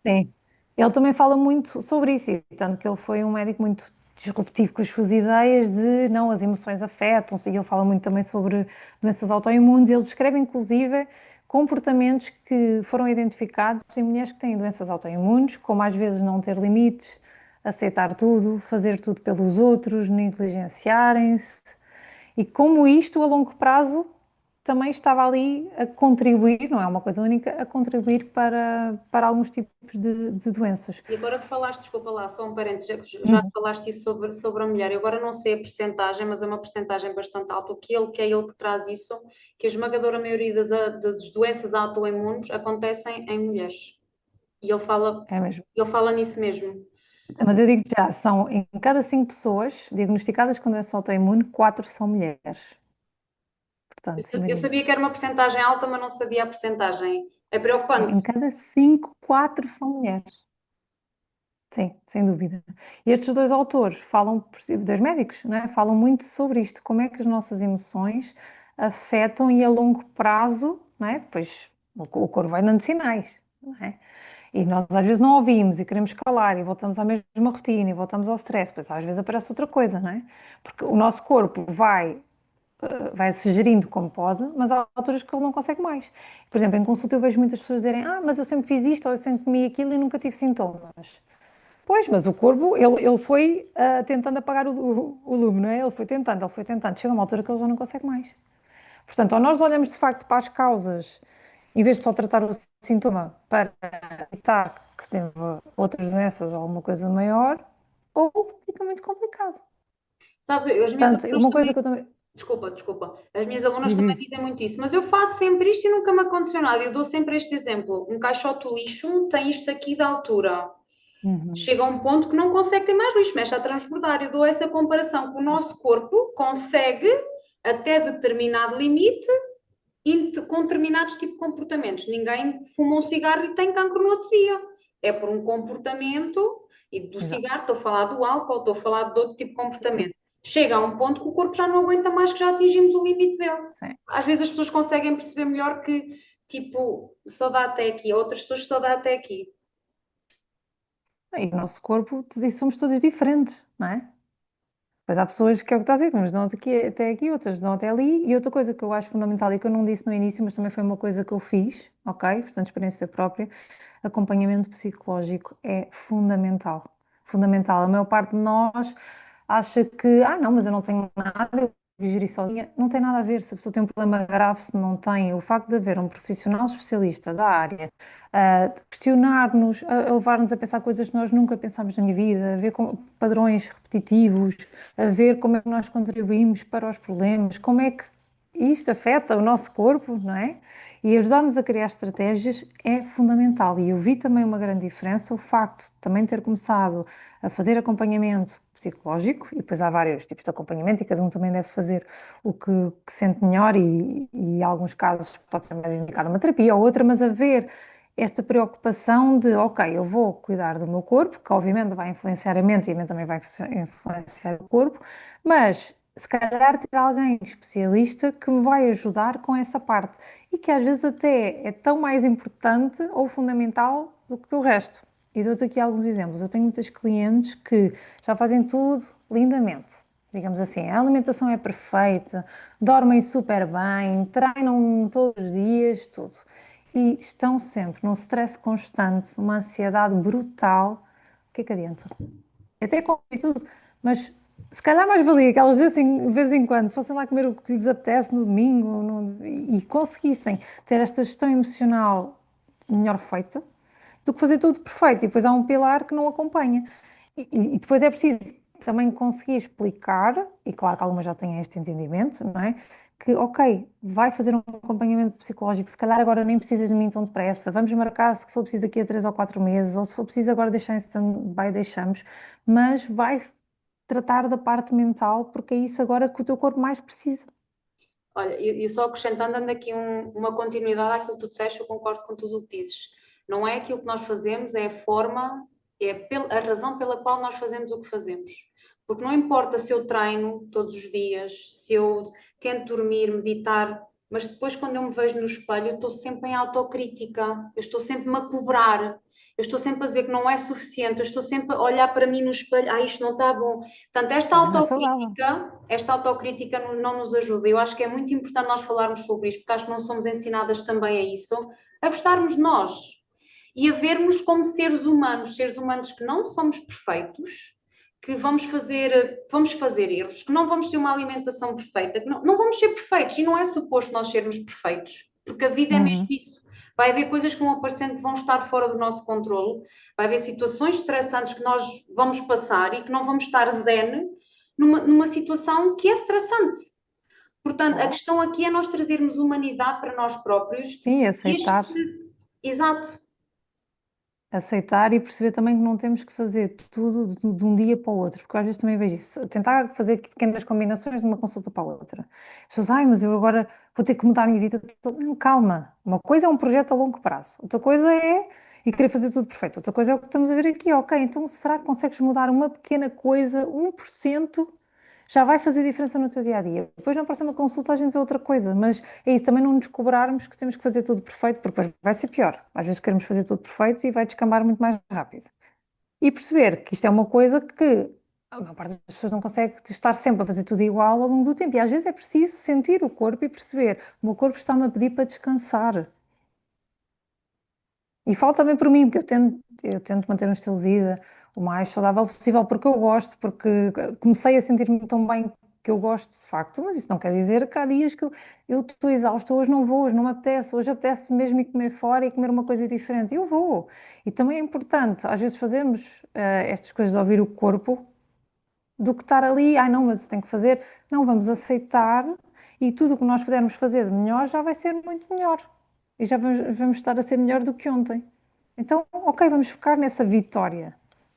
Sim. Ele também fala muito sobre isso, e tanto que ele foi um médico muito disruptivo com as suas ideias de não, as emoções afetam-se, e ele fala muito também sobre doenças autoimunes. Ele descreve, inclusive, comportamentos que foram identificados em mulheres que têm doenças autoimunes, como às vezes não ter limites, aceitar tudo, fazer tudo pelos outros, negligenciarem-se, e como isto, a longo prazo, também estava ali a contribuir, não é uma coisa única, a contribuir para alguns tipos de doenças. E agora que falaste, desculpa lá, só um parênteses, já Uhum. falaste isso sobre a mulher. Eu agora não sei a percentagem, mas é uma percentagem bastante alta. Que é ele que traz isso, que a esmagadora maioria das doenças autoimunes acontecem em mulheres. E É mesmo. ele fala nisso mesmo. Mas eu digo já, são em cada 5 pessoas diagnosticadas com doença autoimune, 4 são mulheres. Portanto, Eu imagina. sabia que era uma percentagem alta, mas não sabia a percentagem. É preocupante. Em cada 5, 4 são mulheres. Sim, sem dúvida. E estes 2 autores falam, 2 médicos, não é? Falam muito sobre isto, como é que as nossas emoções afetam e a longo prazo, não é? Depois o corpo vai dando sinais, não é? E nós às vezes não ouvimos e queremos calar e voltamos à mesma rotina e voltamos ao stress, depois às vezes aparece outra coisa, não é? Porque o nosso corpo vai se gerindo como pode, mas há alturas que ele não consegue mais. Por exemplo, em consulta eu vejo muitas pessoas dizerem: mas eu sempre fiz isto ou eu sempre comi aquilo e nunca tive sintomas. Pois, mas o corpo, ele foi tentando apagar o lume, não é? Ele foi tentando. Chega uma altura que ele já não consegue mais. Portanto, ou nós olhamos de facto para as causas, em vez de só tratar o sintoma para evitar que se desenvolva outras doenças ou alguma coisa maior, ou fica muito complicado. Sabes, as minhas Portanto, alunas uma coisa também. que eu também. Desculpa. As minhas alunas Diz também isso. dizem muito isso, mas eu faço sempre isto e nunca me aconteceu nada. Eu dou sempre este exemplo. Um caixote de lixo tem isto aqui da altura. Uhum. Chega a um ponto que não consegue ter mais lixo, mexe a transbordar. Eu dou essa comparação que o nosso corpo consegue, até determinado limite, com determinados tipos de comportamentos. Ninguém fuma um cigarro e tem cancro no outro dia. É por um comportamento, e do Exato. cigarro estou a falar do álcool, estou a falar de outro tipo de comportamento. Chega a um ponto que o corpo já não aguenta mais, que já atingimos o limite dele. Sim. Às vezes as pessoas conseguem perceber melhor que, tipo, só dá até aqui, outras pessoas só dá até aqui. E o nosso corpo, e somos todos diferentes, não é? Pois há pessoas que é o que está a dizer, mas dão até aqui, outras dão até ali. E outra coisa que eu acho fundamental e que eu não disse no início, mas também foi uma coisa que eu fiz, ok? Portanto, experiência própria, acompanhamento psicológico é fundamental. Fundamental. A maior parte de nós acha que, não, mas eu não tenho nada, eu vou gerir sozinha. Não tem nada a ver se a pessoa tem um problema grave, se não tem. O facto de haver um profissional especialista da área a questionar-nos, a levar-nos a pensar coisas que nós nunca pensámos na minha vida, a ver padrões repetitivos, a ver como é que nós contribuímos para os problemas, como é que isto afeta o nosso corpo, não é? E ajudar-nos a criar estratégias é fundamental. E eu vi também uma grande diferença, o facto de também ter começado a fazer acompanhamento psicológico, e depois há vários tipos de acompanhamento e cada um também deve fazer o que sente melhor e em alguns casos pode ser mais indicado uma terapia ou outra, mas haver esta preocupação de, ok, eu vou cuidar do meu corpo, que obviamente vai influenciar a mente e a mente também vai influenciar o corpo, mas se calhar ter alguém especialista que me vai ajudar com essa parte e que às vezes até é tão mais importante ou fundamental do que o resto. E dou-te aqui alguns exemplos. Eu tenho muitas clientes que já fazem tudo lindamente. Digamos assim, a alimentação é perfeita, dormem super bem, treinam todos os dias, tudo. E estão sempre num stress constante, uma ansiedade brutal. O que é que adianta? Até como e tudo, mas se calhar mais valia que elas de vez em quando fossem lá comer o que lhes apetece no domingo e conseguissem ter esta gestão emocional melhor feita do que fazer tudo perfeito. E depois há um pilar que não acompanha. E depois é preciso também conseguir explicar, e claro que algumas já têm este entendimento, não é? Que, ok, vai fazer um acompanhamento psicológico, se calhar agora nem precisas de mim tão depressa, vamos marcar se for preciso daqui a 3 ou 4 meses, ou se for preciso agora deixar em stand-by, deixamos, mas vai tratar da parte mental, porque é isso agora que o teu corpo mais precisa. Olha, e só acrescentando, dando aqui uma continuidade àquilo que tu disseste, eu concordo com tudo o que dizes. Não é aquilo que nós fazemos, é a forma, a razão pela qual nós fazemos o que fazemos. Porque não importa se eu treino todos os dias, se eu tento dormir, meditar, mas depois quando eu me vejo no espelho, eu estou sempre em autocrítica, eu estou sempre a cobrar, eu estou sempre a dizer que não é suficiente, eu estou sempre a olhar para mim no espelho, isto não está bom. Portanto, Também não é saudável. esta autocrítica não nos ajuda. Eu acho que é muito importante nós falarmos sobre isto, porque acho que não somos ensinadas também a isso, a gostarmos de nós e a vermos como seres humanos que não somos perfeitos, que vamos fazer erros, que não vamos ter uma alimentação perfeita, que não vamos ser perfeitos e não é suposto nós sermos perfeitos, porque a vida é mesmo Uhum. isso. Vai haver coisas que vão aparecendo que vão estar fora do nosso controle, vai haver situações estressantes que nós vamos passar e que não vamos estar zen numa situação que é estressante. Portanto, a Claro. questão aqui é nós trazermos humanidade para nós próprios Sim, e aceitar. exato, Aceitar e perceber também que não temos que fazer tudo de um dia para o outro, porque eu às vezes também vejo isso, tentar fazer pequenas combinações de uma consulta para a outra. As pessoas, mas eu agora vou ter que mudar a minha vida. Não, calma, uma coisa é um projeto a longo prazo, outra coisa é e querer fazer tudo perfeito, outra coisa é o que estamos a ver aqui, ok, então será que consegues mudar uma pequena coisa, 1%? Já vai fazer diferença no teu dia a dia. Depois na próxima consulta a gente vê outra coisa, mas é isso, também não nos cobrarmos que temos que fazer tudo perfeito, porque depois vai ser pior. Às vezes queremos fazer tudo perfeito e vai descambar muito mais rápido. E perceber que isto é uma coisa que a maior parte das pessoas não consegue estar sempre a fazer tudo igual ao longo do tempo. E às vezes é preciso sentir o corpo e perceber, o meu corpo está-me a pedir para descansar. E falo também por mim, porque eu tento manter um estilo de vida o mais saudável possível, porque eu gosto, porque comecei a sentir-me tão bem que eu gosto de facto, mas isso não quer dizer que há dias que eu estou exausta, hoje não vou, hoje não me apetece, hoje apetece mesmo ir comer fora e comer uma coisa diferente, eu vou. E também é importante, às vezes fazermos estas coisas de ouvir o corpo, do que estar ali, não, mas eu tenho que fazer. Não, vamos aceitar e tudo o que nós pudermos fazer de melhor já vai ser muito melhor. E já vamos estar a ser melhor do que ontem. Então, ok, vamos focar nessa vitória,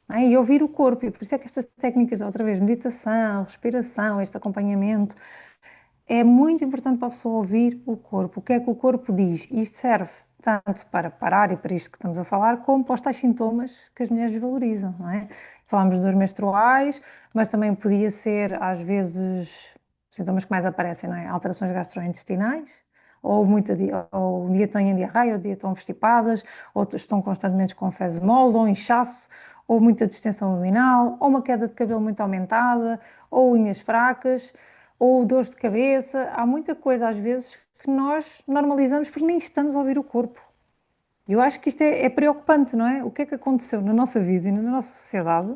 não é? E ouvir o corpo. E por isso é que estas técnicas, outra vez, meditação, respiração, este acompanhamento, é muito importante para a pessoa ouvir o corpo. O que é que o corpo diz? E isto serve tanto para parar e para isto que estamos a falar, como para os tais sintomas que as mulheres valorizam, não é? Falámos de dores menstruais, mas também podia ser, às vezes, sintomas que mais aparecem, não é? Alterações gastrointestinais, ou um dia têm diarreia, ou um dia estão obstipadas, ou estão constantemente com fezes moles, ou inchaço, ou muita distensão abdominal, ou uma queda de cabelo muito aumentada, ou unhas fracas, ou dores de cabeça. Há muita coisa às vezes que nós normalizamos porque nem estamos a ouvir o corpo. Eu acho que isto é preocupante, não é? O que é que aconteceu na nossa vida e na nossa sociedade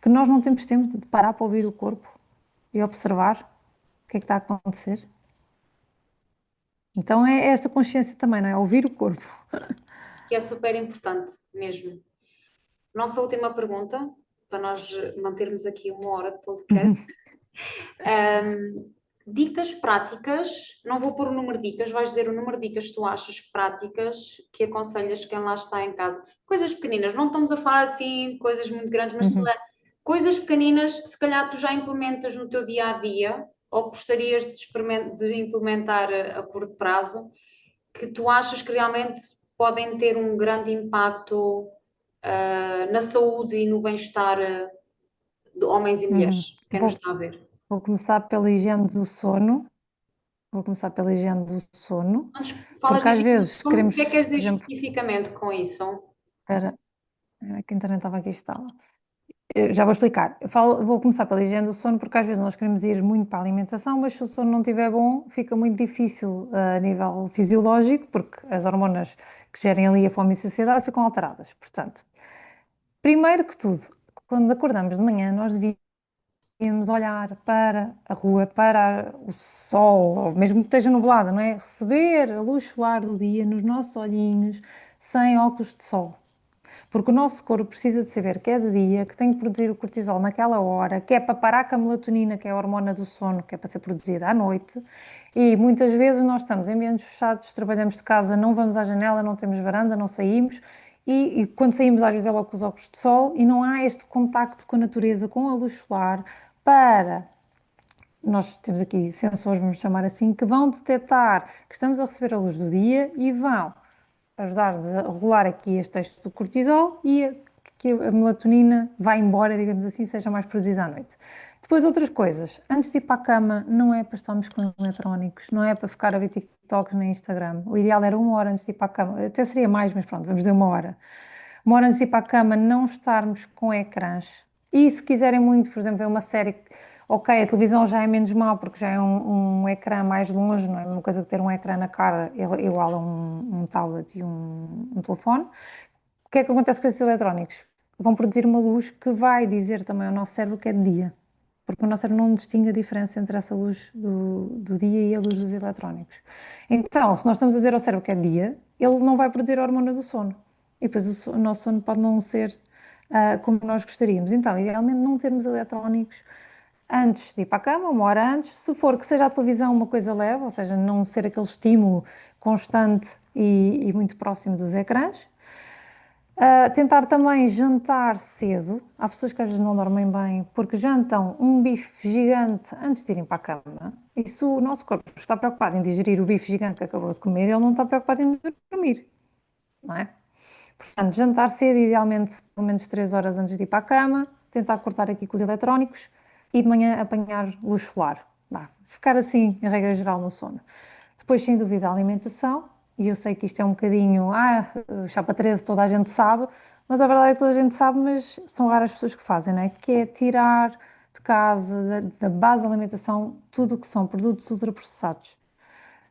que nós não temos tempo de parar para ouvir o corpo e observar o que é que está a acontecer? Então é esta consciência também, não é? Ouvir o corpo. Que é super importante mesmo. Nossa última pergunta, para nós mantermos aqui 1 hora de podcast. Dicas práticas, não vou pôr o número de dicas, vais dizer o número de dicas que tu achas práticas que aconselhas quem lá está em casa. Coisas pequeninas, não estamos a falar assim de coisas muito grandes, mas coisas pequeninas que se calhar tu já implementas no teu dia a dia ou gostarias de implementar a curto prazo, que tu achas que realmente podem ter um grande impacto na saúde e no bem-estar de homens e mulheres, quem nos Vou, está a ver. vou começar pela higiene do sono. Vou começar pela higiene do sono, Antes que falas porque de às higiene do vezes sono, o queremos, que é que queres por dizer exemplo, especificamente com isso? espera, é que a internet estava aqui instalada. Já vou explicar. Vou começar pela higiene do sono, porque às vezes nós queremos ir muito para a alimentação, mas se o sono não estiver bom, fica muito difícil a nível fisiológico, porque as hormonas que gerem ali a fome e a saciedade ficam alteradas. Portanto, primeiro que tudo, quando acordamos de manhã, nós devíamos olhar para a rua, para o sol, ou mesmo que esteja nublado, não é? Receber a luz solar do dia nos nossos olhinhos, sem óculos de sol. Porque o nosso corpo precisa de saber que é de dia, que tem que produzir o cortisol naquela hora, que é para parar com a melatonina, que é a hormona do sono, que é para ser produzida à noite. E muitas vezes nós estamos em ambientes fechados, trabalhamos de casa, não vamos à janela, não temos varanda, não saímos. E quando saímos, às vezes é logo com os óculos de sol e não há este contacto com a natureza, com a luz solar, para. Nós temos aqui sensores, vamos chamar assim, que vão detectar que estamos a receber a luz do dia e vão ajudar a regular aqui este texto do cortisol e que a melatonina vá embora, digamos assim, seja mais produzida à noite. Depois outras coisas, antes de ir para a cama, não é para estarmos com eletrónicos, não é para ficar a ver TikToks no Instagram. O ideal era 1 hora antes de ir para a cama, até seria mais, mas pronto, vamos dizer 1 hora. 1 hora antes de ir para a cama, não estarmos com ecrãs. E se quiserem muito, por exemplo, ver uma série, ok, a televisão já é menos mal porque já é um ecrã mais longe, não é uma coisa que ter um ecrã na cara igual a um tablet e um telefone. O que é que acontece com esses eletrónicos? Vão produzir uma luz que vai dizer também ao nosso cérebro que é de dia, porque o nosso cérebro não distingue a diferença entre essa luz do dia e a luz dos eletrónicos. Então, se nós estamos a dizer ao cérebro que é dia, ele não vai produzir a hormona do sono. E depois o nosso sono pode não ser como nós gostaríamos. Então, idealmente não termos eletrónicos antes de ir para a cama, 1 hora antes, se for que seja a televisão uma coisa leve, ou seja, não ser aquele estímulo constante e muito próximo dos ecrãs. Tentar também jantar cedo. Há pessoas que às vezes não dormem bem porque jantam um bife gigante antes de irem para a cama. E se o nosso corpo está preocupado em digerir o bife gigante que acabou de comer, ele não está preocupado em dormir, não é? Portanto, jantar cedo, idealmente pelo menos 3 horas antes de ir para a cama, tentar cortar aqui com os eletrónicos e de manhã apanhar luz solar. Ficar assim, em regra geral, no sono. Depois, sem dúvida, a alimentação, e eu sei que isto é um bocadinho, chapa 13, toda a gente sabe, mas a verdade é que toda a gente sabe, mas são raras as pessoas que fazem, não é? Que é tirar de casa, da base da alimentação, tudo o que são produtos ultraprocessados.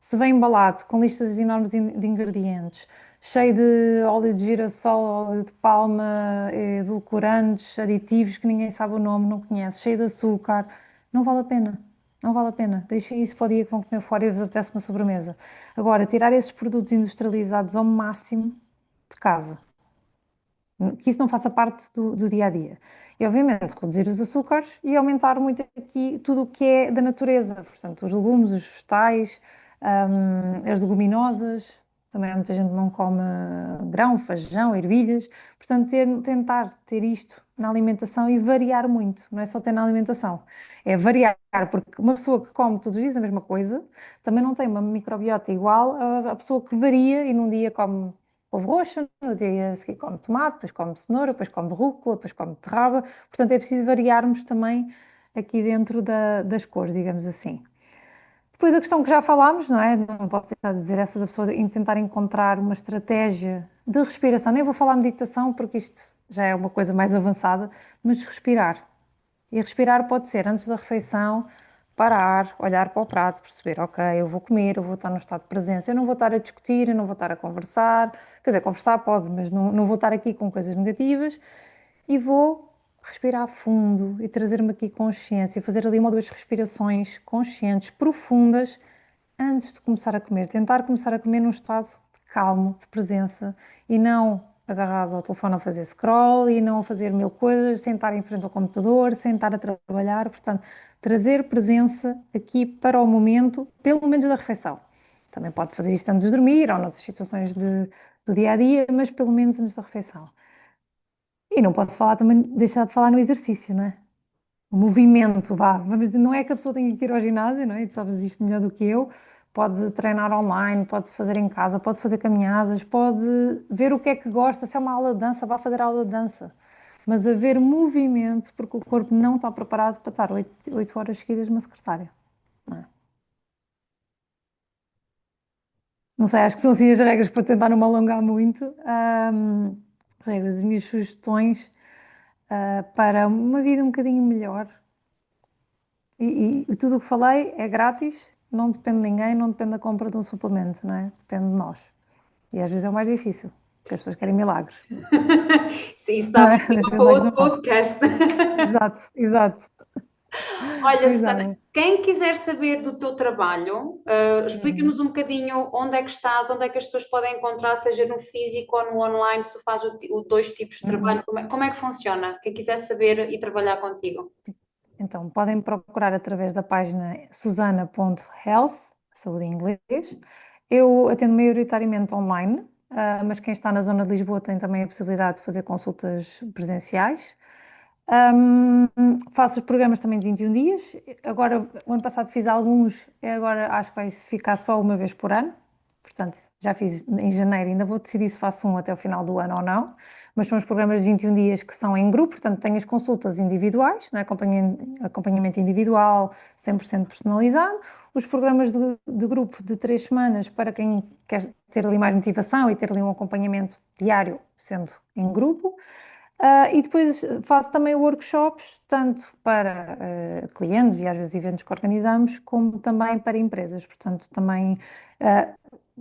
Se vem embalado com listas enormes de ingredientes, cheio de óleo de girassol, óleo de palma, edulcorantes, aditivos que ninguém sabe o nome, não conhece, cheio de açúcar, não vale a pena. Não vale a pena. Deixem isso para o dia que vão comer fora e vos apetece uma sobremesa. Agora, tirar esses produtos industrializados ao máximo de casa. Que isso não faça parte do dia a dia. E, obviamente, reduzir os açúcares e aumentar muito aqui tudo o que é da natureza. Portanto, os legumes, os vegetais, as leguminosas. Também muita gente não come grão, feijão, ervilhas. Portanto, tentar ter isto na alimentação e variar muito. Não é só ter na alimentação. É variar, porque uma pessoa que come todos os dias a mesma coisa também não tem uma microbiota igual à pessoa que varia e num dia come couve roxa, no dia a seguir come tomate, depois come cenoura, depois come rúcula, depois come beterraba. Portanto, é preciso variarmos também aqui dentro das cores, digamos assim. Depois a questão que já falámos, não é? Não posso deixar de dizer essa da pessoa em tentar encontrar uma estratégia de respiração. Nem vou falar meditação porque isto já é uma coisa mais avançada, mas respirar. E respirar pode ser antes da refeição, parar, olhar para o prato, perceber, ok, eu vou comer, eu vou estar no estado de presença, eu não vou estar a discutir, eu não vou estar a conversar, quer dizer, conversar pode, mas não vou estar aqui com coisas negativas e vou respirar fundo e trazer-me aqui consciência, fazer ali uma ou duas respirações conscientes, profundas, antes de começar a comer. Tentar começar a comer num estado de calmo, de presença e não agarrado ao telefone a fazer scroll e não a fazer mil coisas, sem estar em frente ao computador, sem estar a trabalhar. Portanto, trazer presença aqui para o momento, pelo menos da refeição. Também pode fazer isto antes de dormir ou noutras situações do dia a dia, mas pelo menos antes da refeição. E não posso falar também, deixar de falar no exercício, não é? O movimento, vá, vamos dizer, não é que a pessoa tenha que ir ao ginásio, não é? E tu sabes isto melhor do que eu. Pode treinar online, pode fazer em casa, pode fazer caminhadas, pode ver o que é que gosta. Se é uma aula de dança, vá fazer aula de dança. Mas haver movimento, porque o corpo não está preparado para estar 8 horas seguidas numa secretária. Não é? Não sei, acho que são assim as regras para tentar não me alongar muito. Regras, as minhas sugestões para uma vida um bocadinho melhor. E tudo o que falei é grátis, não depende de ninguém, não depende da compra de um suplemento, não é? Depende de nós. E às vezes é o mais difícil, porque as pessoas querem milagres, Sim, isso não dava é? um Às tema vezes para é que outro não há. podcast. Exato, exato, Olha, Susana, exato. quem quiser saber do teu trabalho, Uhum, explica-nos um bocadinho onde é que estás, onde é que as pessoas podem encontrar, seja no físico ou no online, se tu fazes dois tipos de uhum. trabalho, como é que funciona? Quem quiser saber e trabalhar contigo. Então, podem procurar através da página susana.health, saúde em inglês. Eu atendo maioritariamente online, mas quem está na zona de Lisboa tem também a possibilidade de fazer consultas presenciais. Hum, Faço os programas também de 21 dias. Agora, o ano passado fiz alguns, agora acho que vai ficar só uma vez por ano. Portanto, já fiz em janeiro, ainda vou decidir se faço um até o final do ano ou não. Mas são os programas de 21 dias que são em grupo, portanto, tenho as consultas individuais, né, acompanhamento individual, 100% personalizado. Os programas de grupo de 3 semanas para quem quer ter ali mais motivação e ter ali um acompanhamento diário, sendo em grupo. E depois faço também workshops, tanto para clientes e às vezes eventos que organizamos, como também para empresas. Portanto, também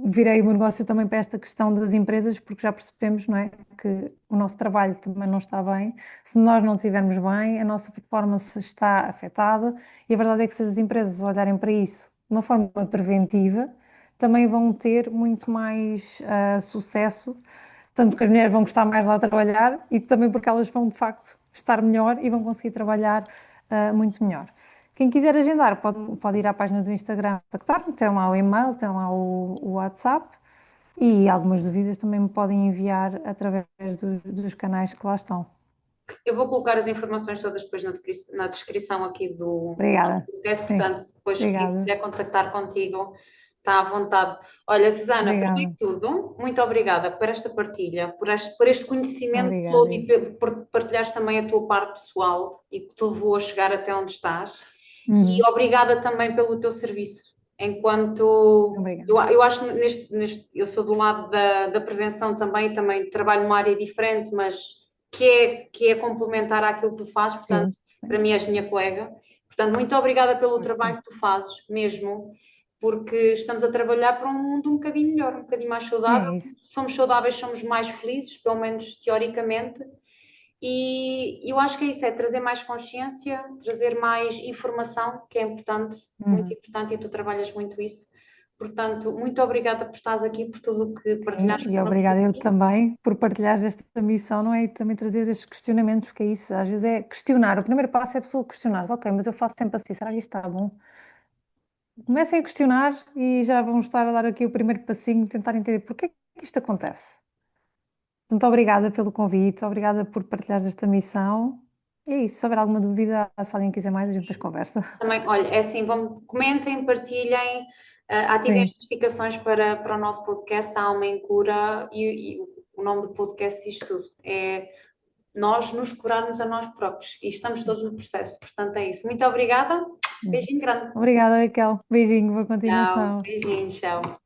virei o meu negócio também para esta questão das empresas, porque já percebemos, não é, que o nosso trabalho também não está bem. Se nós não estivermos bem, a nossa performance está afetada. E a verdade é que se as empresas olharem para isso de uma forma preventiva, também vão ter muito mais sucesso, tanto que as mulheres vão gostar mais lá de trabalhar e também porque elas vão de facto estar melhor e vão conseguir trabalhar muito melhor. Quem quiser agendar pode ir à página do Instagram, contactar-me, tem lá o e-mail, tem lá o WhatsApp e algumas dúvidas também me podem enviar através dos canais que lá estão. Eu vou colocar as informações todas depois na descrição aqui do nosso Obrigada. podcast, Sim, portanto, depois quem obrigada. quiser contactar contigo está à vontade. Olha, Susana, primeiro Obrigada. de tudo, muito obrigada por esta partilha, por este conhecimento todo Obrigada. e por partilhares também a tua parte pessoal e que te levou a chegar até onde estás. E Uhum. obrigada também pelo teu serviço. Enquanto Obrigada. eu acho que eu sou do lado da prevenção também trabalho numa área diferente, mas que é complementar àquilo que tu fazes, portanto, Sim, para sim, mim és minha colega. Portanto, muito obrigada pelo claro que trabalho sim. que tu fazes, mesmo, porque estamos a trabalhar para um mundo um bocadinho melhor, um bocadinho mais saudável. É isso. Somos saudáveis, somos mais felizes, pelo menos teoricamente. E eu acho que é isso, é trazer mais consciência, trazer mais informação, que é importante, muito Uhum. importante, e tu trabalhas muito isso. Portanto, muito obrigada por estares aqui, por tudo o que Sim, partilhaste e connosco obrigada eu aqui. também por partilhares esta missão, não é? E também trazer estes questionamentos, que é isso, às vezes é questionar. O primeiro passo é a pessoa questionar, ok, mas eu faço sempre assim, será que isto está bom? Comecem a questionar e já vão estar a dar aqui o primeiro passinho, tentar entender porque é que isto acontece. Muito obrigada pelo convite, obrigada por partilhares esta missão. E é isso, se houver alguma dúvida, se alguém quiser mais, a gente depois conversa. Também, olha, é assim, comentem, partilhem, ativem as Sim, notificações para o nosso podcast, A Alma em Cura, e o nome do podcast diz tudo. É nós nos curarmos a nós próprios e estamos sim. todos no processo. Portanto, é isso. Muito obrigada Beijinho grande. Obrigada, Raquel. Beijinho, boa Tchau. continuação. Beijinho, tchau.